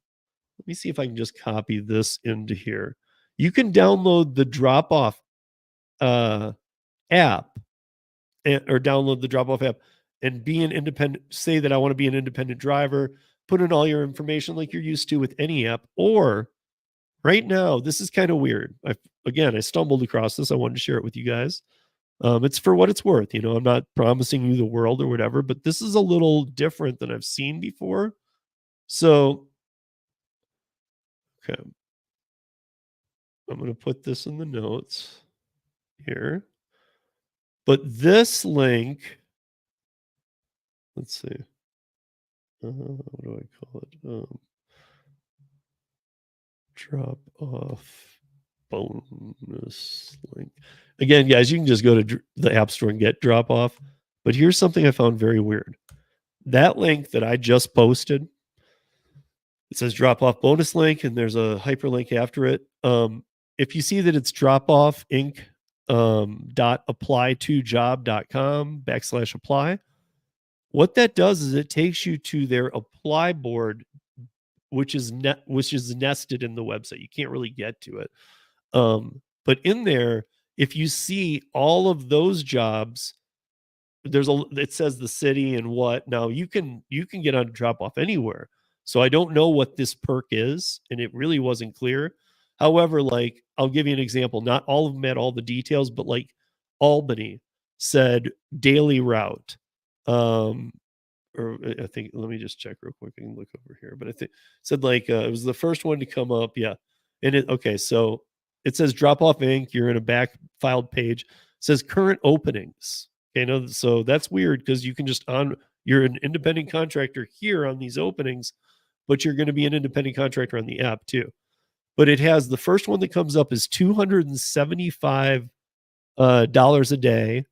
Let me see if I can just copy this into here. You can download the drop off app or download the drop off app and be an independent, say that I want to be an independent driver, put in all your information like you're used to with any app. Or right now, this is kind of weird. I stumbled across this. I wanted to share it with you guys. It's for what it's worth. I'm not promising you the world or whatever, but this is a little different than I've seen before. So, okay. I'm going to put this in the notes here. But this link, let's see. What do I call it? Drop off bonus link. Again, guys, you can just go to the App Store and get drop off. But here's something I found very weird. That link that I just posted, it says drop off bonus link, and there's a hyperlink after it. If you see that it's drop off inc dot apply to job.com / apply, what that does is it takes you to their apply board, which is nested in the website. You can't really get to it. But in there, if you see all of those jobs, it says the city and what. Now you can get on drop off anywhere. So I don't know what this perk is, and it really wasn't clear. However, like, I'll give you an example. Not all of them had all the details, but like Albany said daily route. Or I think, let me just check real quick. I can look over here, but I think it said like it was the first one to come up. Yeah. And okay, so it says drop off Inc. You're in a back filed page. It says current openings. Okay, no, so that's weird because you can just you're an independent contractor here on these openings, but you're going to be an independent contractor on the app too. But it has the first one that comes up is $275 dollars a day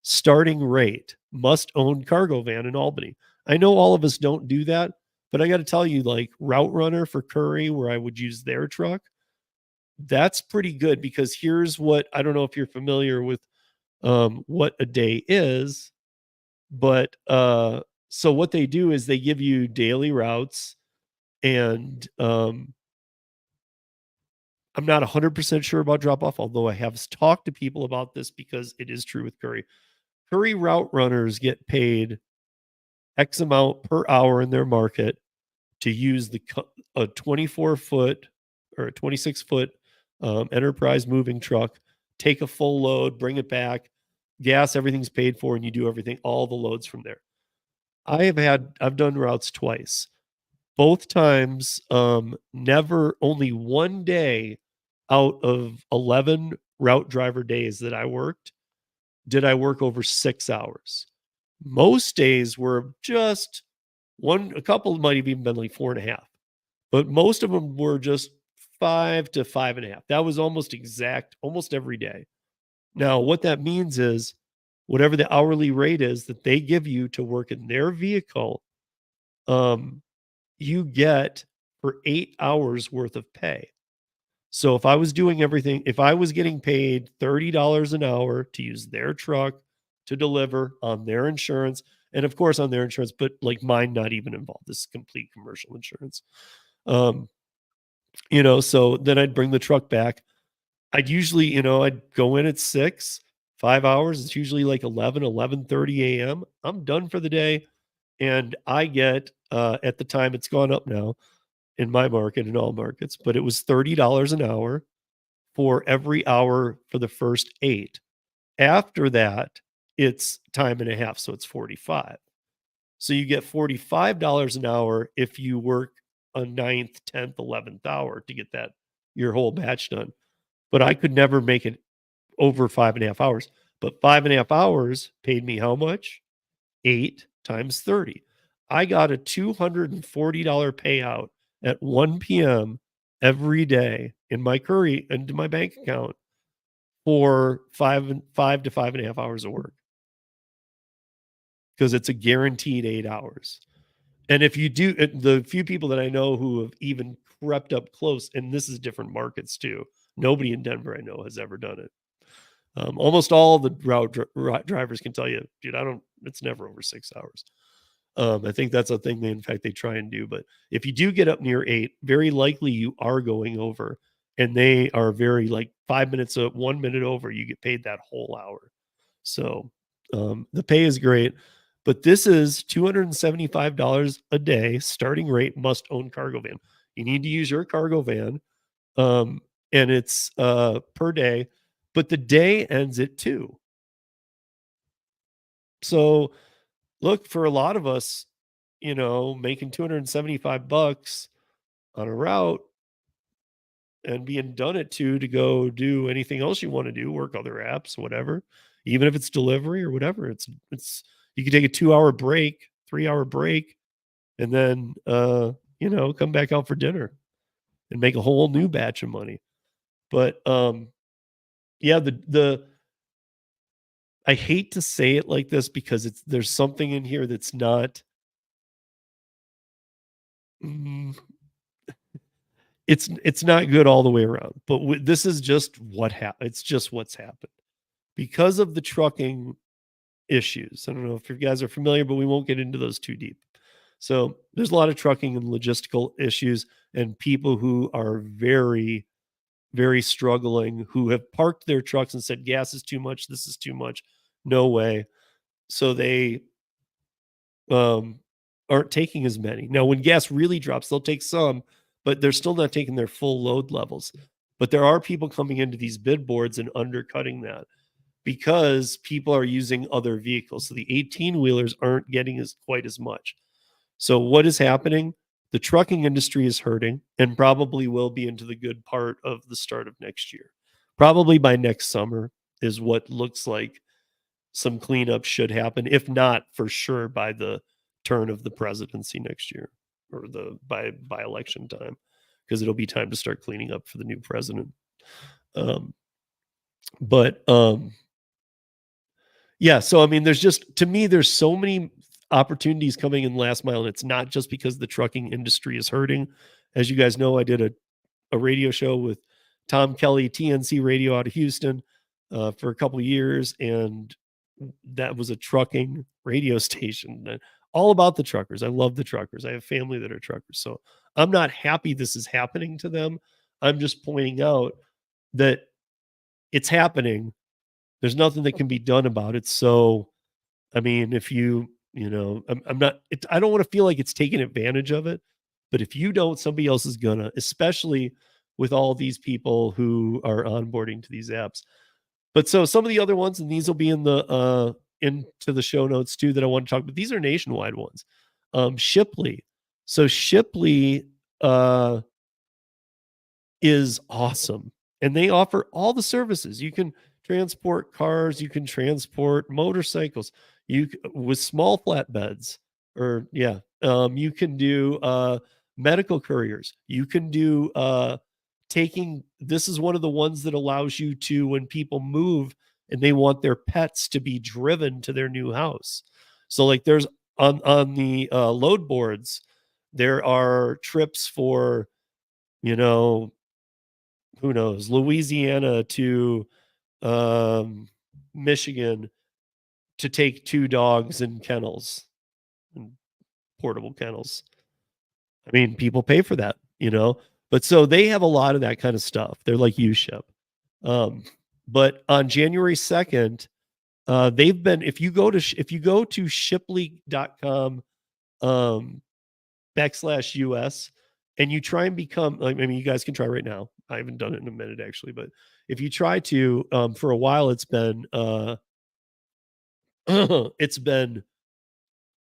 starting rate, must own cargo van in Albany. I know all of us don't do that, but I got to tell you, like Route Runner for Curri, where I would use their truck, that's pretty good because here's what, I don't know if you're familiar with what a day is, but so what they do is they give you daily routes, and I'm not 100% sure about drop off, although I have talked to people about this because it is true with Curri. Curri route runners get paid X amount per hour in their market to use a 24-foot or a 26-foot enterprise moving truck, take a full load, bring it back, gas, everything's paid for, and you do everything, all the loads from there. I've done routes twice. Both times, only one day out of 11 route driver days that I worked, did I work over 6 hours. Most days were just a couple might have even been like 4.5, but most of them were just 5 to 5.5. That was almost exact, almost every day. Now, what that means is whatever the hourly rate is that they give you to work in their vehicle, you get for 8 hours worth of pay. So if I was doing everything, if I was getting paid $30 an hour to use their truck to deliver on their insurance, and of course on their insurance, but like mine not even involved, this is complete commercial insurance. So then I'd bring the truck back. I'd usually, I'd go in at 6, 5 hours. It's usually like 11:30 a.m. I'm done for the day. And I get, at the time, it's gone up now in my market, in all markets, but it was $30 an hour for every hour for the first 8. After that, it's time and a half, so it's 45. So you get $45 an hour if you work a 9th, 10th, 11th hour to get your whole batch done. But I could never make it over 5.5 hours. But 5.5 hours paid me how much? 8 times 30. I got a $240 payout at 1 p.m. every day in my Curri into my bank account for 5 to 5.5 hours of work, because it's a guaranteed 8 hours. And if you do, the few people that I know who have even crept up close, and this is different markets too. Nobody in Denver I know has ever done it. Almost all the route drivers can tell you, dude, it's never over 6 hours. I think that's a thing they try and do. But if you do get up near 8, very likely you are going over, and they are very like 5 minutes, 1 minute over, you get paid that whole hour. So the pay is great, but this is $275 a day starting rate, must own cargo van. You need to use your cargo van, and it's per day, but the day ends at 2. So look, for a lot of us, making $275 on a route and being done at 2 to go do anything else you want to do, work other apps, whatever, even if it's delivery or whatever, it's you can take a 2-hour break, 3-hour break, and then come back out for dinner and make a whole new batch of money. But yeah, I hate to say it like this because there's something in here that's not mm, it's not good all the way around. But this is just what happened. It's just what's happened because of the trucking issues. I don't know if you guys are familiar, but we won't get into those too deep. So there's a lot of trucking and logistical issues, and people who are very, very struggling, who have parked their trucks and said, gas is too much, this is too much, no way. So they um, aren't taking as many. Now, when gas really drops, they'll take some, but they're still not taking their full load levels. But there are people coming into these bid boards and undercutting that because people are using other vehicles. So the 18 wheelers aren't getting as quite as much. So what is happening? The trucking industry is hurting and probably will be into the good part of the start of next year. Probably by next summer is what looks like some cleanup should happen, if not for sure by the turn of the presidency next year or the by election time, because it'll be time to start cleaning up for the new president. Um, but yeah, so I mean, there's just to me, there's so many opportunities coming in last mile, and it's not just because the trucking industry is hurting. As you guys know, I did a radio show with Tom Kelly, TNC Radio out of Houston, for a couple of years, and that was a trucking radio station. All about the truckers. I love the truckers. I have family that are truckers, so I'm not happy this is happening to them. I'm just pointing out that it's happening. There's nothing that can be done about it. So, I mean, if I'm not, I don't want to feel like it's taking advantage of it, but if you don't, somebody else is gonna, especially with all these people who are onboarding to these apps. But so some of the other ones, and these will be in the, into the show notes too, that I want to talk about. These are nationwide ones. Shipley. So Shipley, is awesome. And they offer all the services. You can transport cars, you can transport motorcycles, with small flatbeds, or yeah, you can do medical couriers. You can do taking. This is one of the ones that allows you to, when people move and they want their pets to be driven to their new house. So like there's on the load boards, there are trips for, you know, who knows, Louisiana to Michigan, to take 2 dogs in kennels, in portable kennels. I mean, people pay for that, you know? But so they have a lot of that kind of stuff. They're like U-Ship. But on January 2nd, they've been, if you go to shipley.com /US, and you try and become, I mean, you guys can try right now. I haven't done it in a minute actually, but if you try to, for a while, it's been, it's been,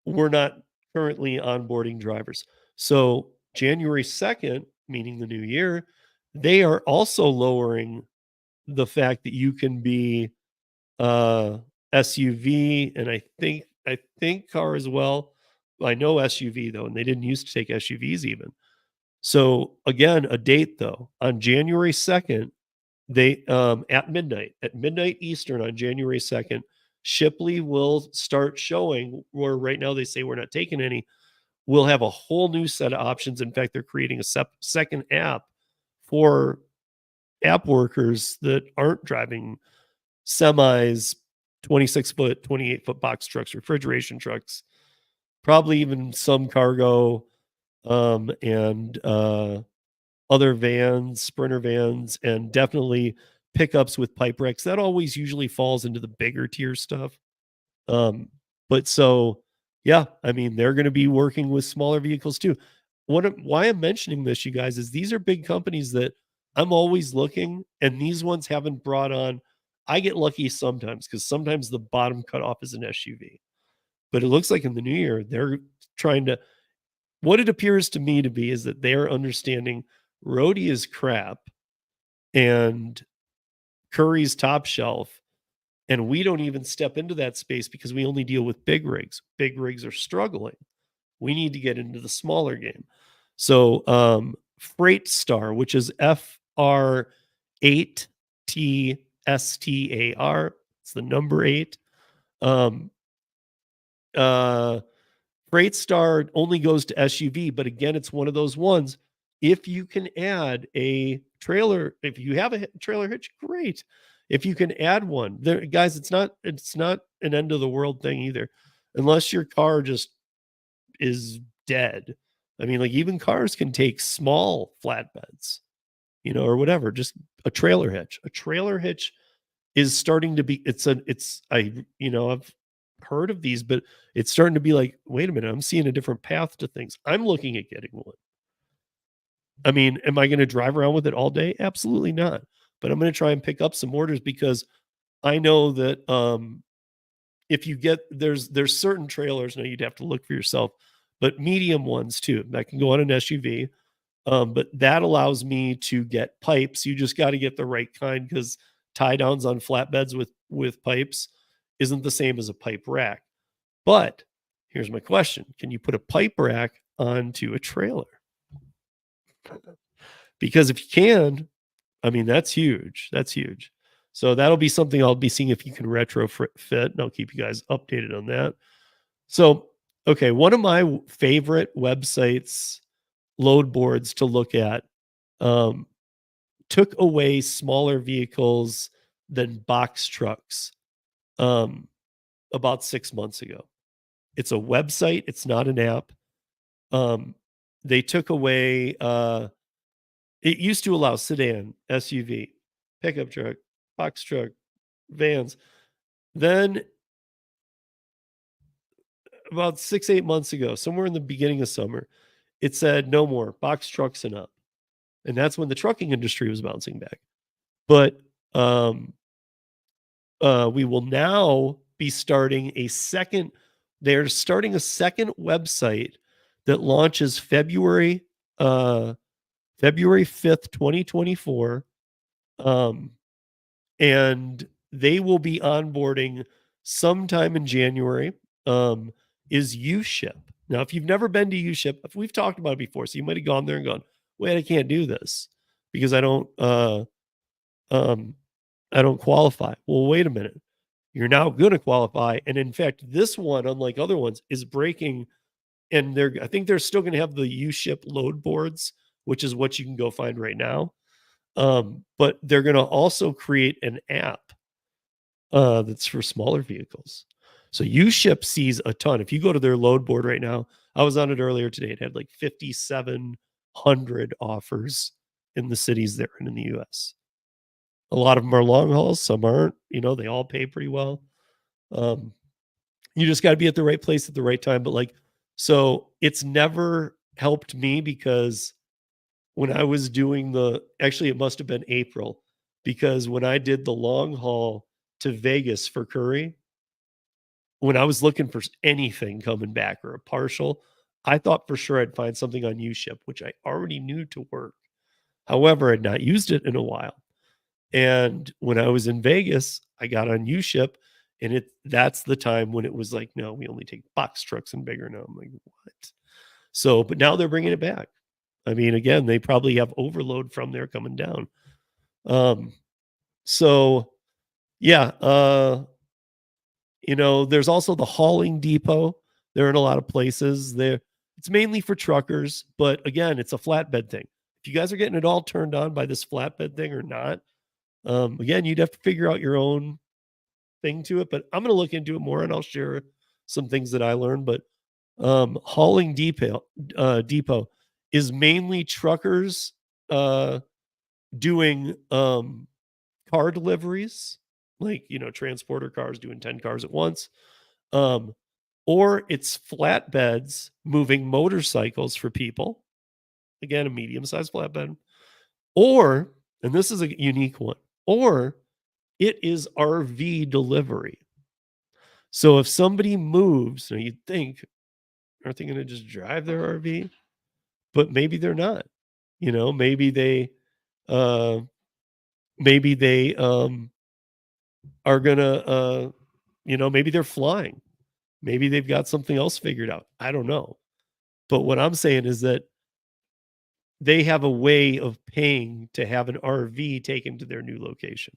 we're not currently onboarding drivers. So January 2nd, meaning the new year, they are also lowering the fact that you can be SUV, and I think car as well. I know SUV though, and they didn't used to take SUVs even. So again, a date though, on January 2nd, they at midnight Eastern on January 2nd, Shipley will start showing, where right now they say we're not taking any. We'll have a whole new set of options. In fact, they're creating a second app for app workers that aren't driving semis, 26-foot, 28-foot box trucks, refrigeration trucks, probably even some cargo, and other vans, Sprinter vans, and definitely pickups with pipe racks. That always usually falls into the bigger tier stuff. But so, yeah, I mean, they're going to be working with smaller vehicles too. Why I'm mentioning this, you guys, is these are big companies that I'm always looking, and these ones haven't brought on. I get lucky sometimes because sometimes the bottom cutoff is an SUV, but it looks like in the new year they're trying to. What it appears to me to be is that they're understanding roadie is crap and Curry's top shelf, and we don't even step into that space because we only deal with big rigs. Big rigs are struggling. We need to get into the smaller game. So Freight Star, which is FR8TSTAR, it's the number 8. Um, uh, Freight Star only goes to SUV, but again, it's one of those ones. If you can add a trailer, if you have a trailer hitch, great. If you can add one, there, guys, it's not an end of the world thing either, unless your car just is dead. I mean, like even cars can take small flatbeds, or whatever. Just a trailer hitch. A trailer hitch is starting to be. I've heard of these, but it's starting to be like, wait a minute, I'm seeing a different path to things. I'm looking at getting one. I mean, am I going to drive around with it all day? Absolutely not. But I'm going to try and pick up some orders because I know that if you get there's certain trailers now you'd have to look for yourself, but medium ones too that can go on an SUV. But that allows me to get pipes. You just got to get the right kind because tie downs on flatbeds with pipes isn't the same as a pipe rack. But here's my question: can you put a pipe rack onto a trailer? Because if you can, I mean that's huge. That's huge. So that'll be something I'll be seeing if you can retrofit, and I'll keep you guys updated on that. So, okay, one of my favorite websites, load boards to look at, took away smaller vehicles than box trucks about 6 months ago. It's a website. It's not an app. They took away. It used to allow sedan, SUV, pickup truck, box truck, vans. Then about 6-8 months ago, somewhere in the beginning of summer, it said no more box trucks and up. And that's when the trucking industry was bouncing back. But we will now be starting a second. They're starting a second website that launches February 5th, 2024. And they will be onboarding sometime in January. Is UShip. Now, if you've never been to UShip, if we've talked about it before, so you might have gone there and gone, wait, I can't do this because I don't qualify. Well, wait a minute. You're now going to qualify. And in fact, this one, unlike other ones, is breaking. And I think they're still going to have the UShip load boards, which is what you can go find right now. But they're going to also create an app that's for smaller vehicles. So UShip sees a ton. If you go to their load board right now, I was on it earlier today. It had like 5,700 offers in the cities they're in the US. A lot of them are long hauls. Some aren't. They all pay pretty well. You just got to be at the right place at the right time. But so it's never helped me because when I was doing actually, it must have been April, because when I did the long haul to Vegas for Curri, when I was looking for anything coming back or a partial, I thought for sure I'd find something on UShip, which I already knew to work. However, I'd not used it in a while. And when I was in Vegas, I got on UShip, and that's the time when it was like, no, we only take box trucks and bigger now. I'm like, what? So, but now they're bringing it back. I mean, again, they probably have overload from there coming down. So yeah, there's also the hauling depot. They're in a lot of places. It's mainly for truckers, but again, it's a flatbed thing. If you guys are getting it all turned on by this flatbed thing or not, again, you'd have to figure out your own thing to it. But I'm going to look into it more, and I'll share some things that I learned. But hauling depot is mainly truckers doing car deliveries, like transporter cars doing 10 cars at once, or it's flatbeds moving motorcycles for people, again a medium-sized flatbed, or, and this is a unique one, or it is RV delivery. So if somebody moves, now you'd think, aren't they going to just drive their RV? But maybe they're not. Maybe they are gonna maybe they're flying. Maybe they've got something else figured out. I don't know. But what I'm saying is that they have a way of paying to have an RV taken to their new location.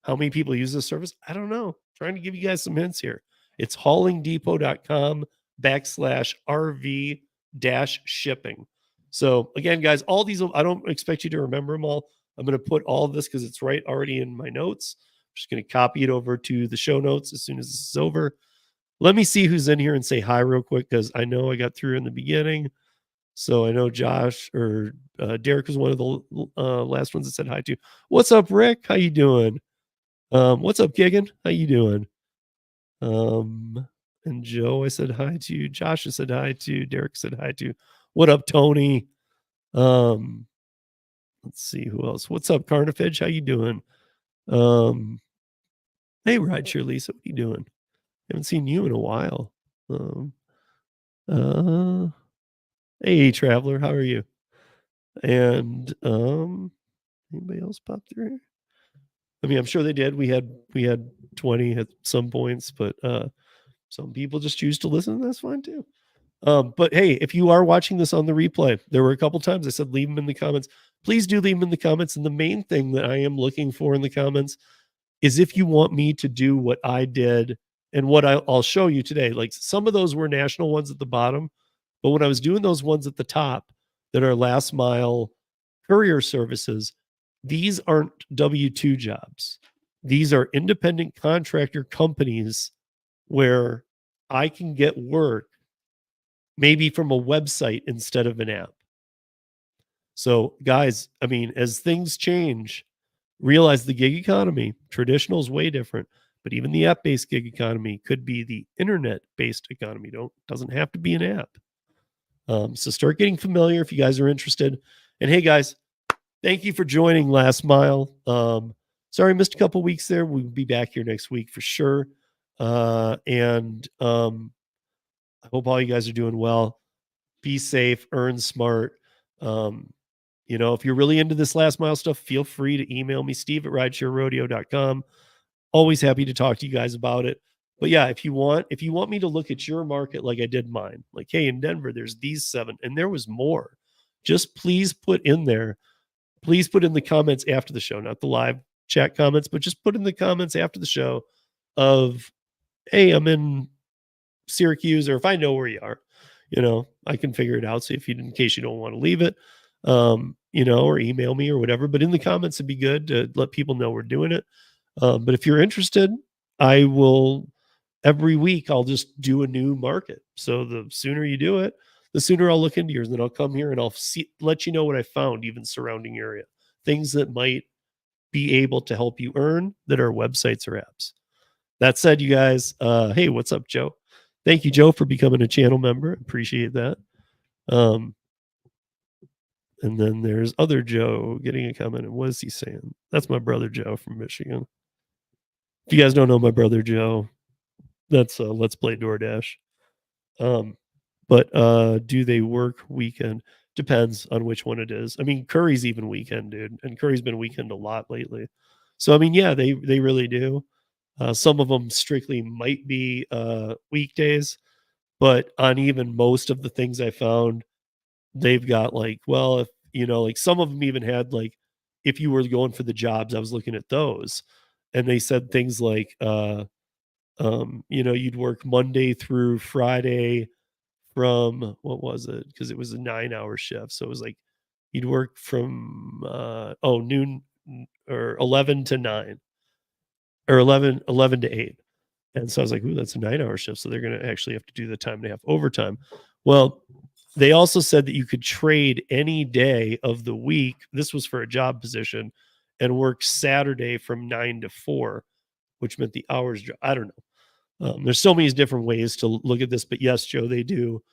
How many people use this service? I don't know. Trying to give you guys some hints here. It's haulingdepot.com. /RV dash shipping. So again, guys, all these, I don't expect you to remember them all. I'm going to put all of this because it's right already in my notes. I'm just going to copy it over to the show notes as soon as this is over. Let me see who's in here and say hi real quick because I know I got through in the beginning. So I know Josh or Derek was one of the last ones that said hi to. What's up, Rick? How you doing? What's up, Gigan? How you doing? And Joe, I said hi to. Josh, I said hi to. Derek said hi to. What up, Tony? Let's see who else. What's up, Carnifage? How you doing? Hey, Rideshare Lisa, what are you doing? Haven't seen you in a while. Hey, Traveler, how are you? And anybody else pop through here? I mean, I'm sure they did. We had 20 at some points, but some people just choose to listen. That's fine too. But hey, if you are watching this on the replay, there were a couple times I said leave them in the comments. Please do leave them in the comments. And the main thing that I am looking for in the comments is if you want me to do what I did and what I'll show you today. Like some of those were national ones at the bottom, but when I was doing those ones at the top that are last mile courier services, these aren't W-2 jobs. These are independent contractor companies where I can get work maybe from a website instead of an app. So guys, I mean, as things change, realize the gig economy, traditional is way different, but even the app-based gig economy could be the internet-based economy. Doesn't have to be an app. So start getting familiar if you guys are interested. And hey guys, thank you for joining Last Mile. Sorry I missed a couple weeks there. We'll be back here next week for sure. And I hope all you guys are doing well. Be safe, earn smart. You know, if you're really into this last mile stuff, feel free to email me, steve@ridesharerodeo.com. Always happy to talk to you guys about it. But yeah, if you want me to look at your market like I did mine, like, hey, in Denver, there's these 7, and there was more. Just please put in the comments after the show, not the live chat comments, but just put in the comments after the show of, hey, I'm in Syracuse, or if I know where you are, you know, I can figure it out. So if you, in case you don't want to leave it, you know, or email me or whatever, but in the comments, it'd be good to let people know we're doing it. But if you're interested, I will, every week, I'll just do a new market. So the sooner you do it, the sooner I'll look into yours. And then I'll come here and I'll let you know what I found, even surrounding area, things that might be able to help you earn that are websites or apps. That said, you guys, hey, what's up, Joe? Thank you, Joe, for becoming a channel member. Appreciate that. And then there's other Joe getting a comment. And what is he saying? That's my brother Joe from Michigan. If you guys don't know my brother Joe, that's Let's Play DoorDash. But do they work weekend? Depends on which one it is. I mean, Curri's even weekend, dude, and Curri's been weekend a lot lately. So I mean, yeah, they really do. Some of them strictly might be weekdays, but on even most of the things I found, they've got like, well, if you know, like some of them even had like, if you were going for the jobs, I was looking at those, and they said things like, you know, you'd work Monday through Friday from, what was it? Because it was a 9-hour shift, so it was like you'd work from noon or 11 to 9 or 11 to 8. And so I was like, ooh, that's a 9-hour shift. So they're going to actually have to do the time and a half overtime. Well, they also said that you could trade any day of the week. This was for a job position, and work Saturday from 9 to 4, which meant the hours. I don't know. There's so many different ways to look at this, but yes, Joe, they do.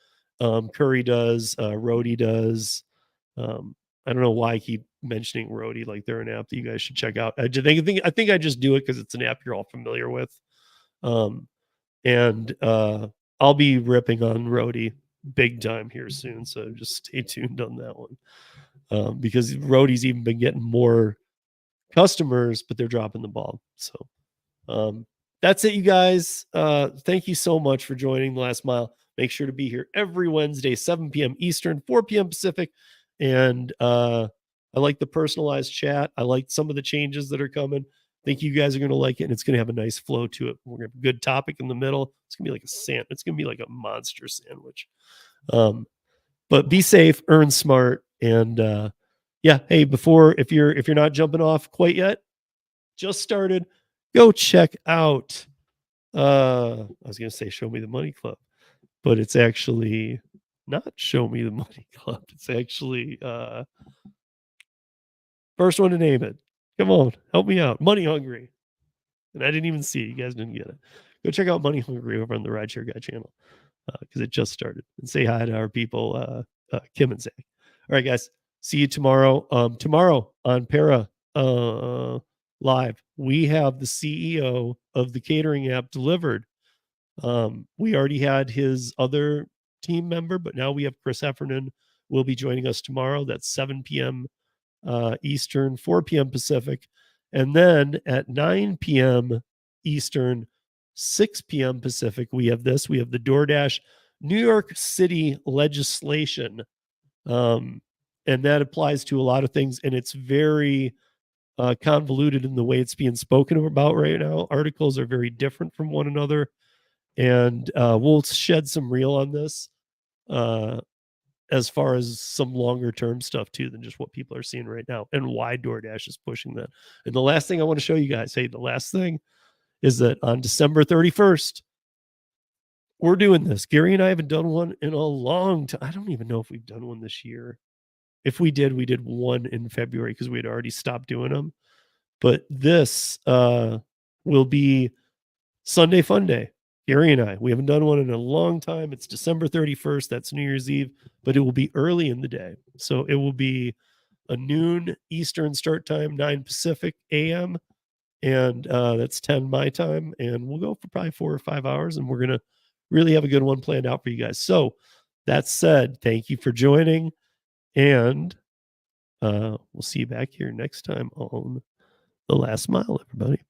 Curri does. Rody does. I don't know why I keep mentioning Rody, like they're an app that you guys should check out. I think I just do it because it's an app you're all familiar with. And I'll be ripping on Rody big time here soon, so just stay tuned on that one. Because Rody's even been getting more customers, but they're dropping the ball. So that's it, you guys. Thank you so much for joining the Last Mile. Make sure to be here every Wednesday, 7 p.m. Eastern, 4 p.m. Pacific. And I like the personalized chat. I like some of the changes that are coming. think you guys are going to like it, and it's going to have a nice flow to it. We're going to have a good topic in the middle. It's going to be like a sand. It's going to be like a monster sandwich. But be safe, earn smart, and yeah. Hey, if you're not jumping off quite yet, just started, go check out. I was going to say Show Me the Money Club, but it's actually not Show Me the Money Club. It's actually first one to name it. Come on, help me out. Money Hungry. And I didn't even see it. You guys didn't get it. Go check out Money Hungry over on the Rideshare Guy channel because it just started. And say hi to our people, Kim and Zach. All right, guys. See you tomorrow. Tomorrow on Para Live, we have the CEO of the catering app Delivered. We already had his other team member, but now we have Chris Heffernan will be joining us tomorrow. That's 7 p.m. Eastern, 4 p.m. Pacific. And then at 9 p.m. Eastern, 6 p.m. Pacific, we have this. We have the DoorDash New York City legislation. And that applies to a lot of things. And it's very convoluted in the way it's being spoken about right now. Articles are very different from one another. And we'll shed some real on this as far as some longer term stuff too than just what people are seeing right now and why DoorDash is pushing that. And the last thing I want to show you guys, the last thing is that on December 31st, we're doing this. Gary and I haven't done one in a long time. I don't even know if we've done one this year. If we did one in February because we had already stopped doing them. But this will be Sunday Fun Day. Gary and I, we haven't done one in a long time. It's December 31st. That's New Year's Eve, but it will be early in the day. So it will be a noon Eastern start time, 9 Pacific AM. And that's 10 my time. And we'll go for probably 4 or 5 hours. And we're going to really have a good one planned out for you guys. So that said, thank you for joining. And we'll see you back here next time on The Last Mile, everybody.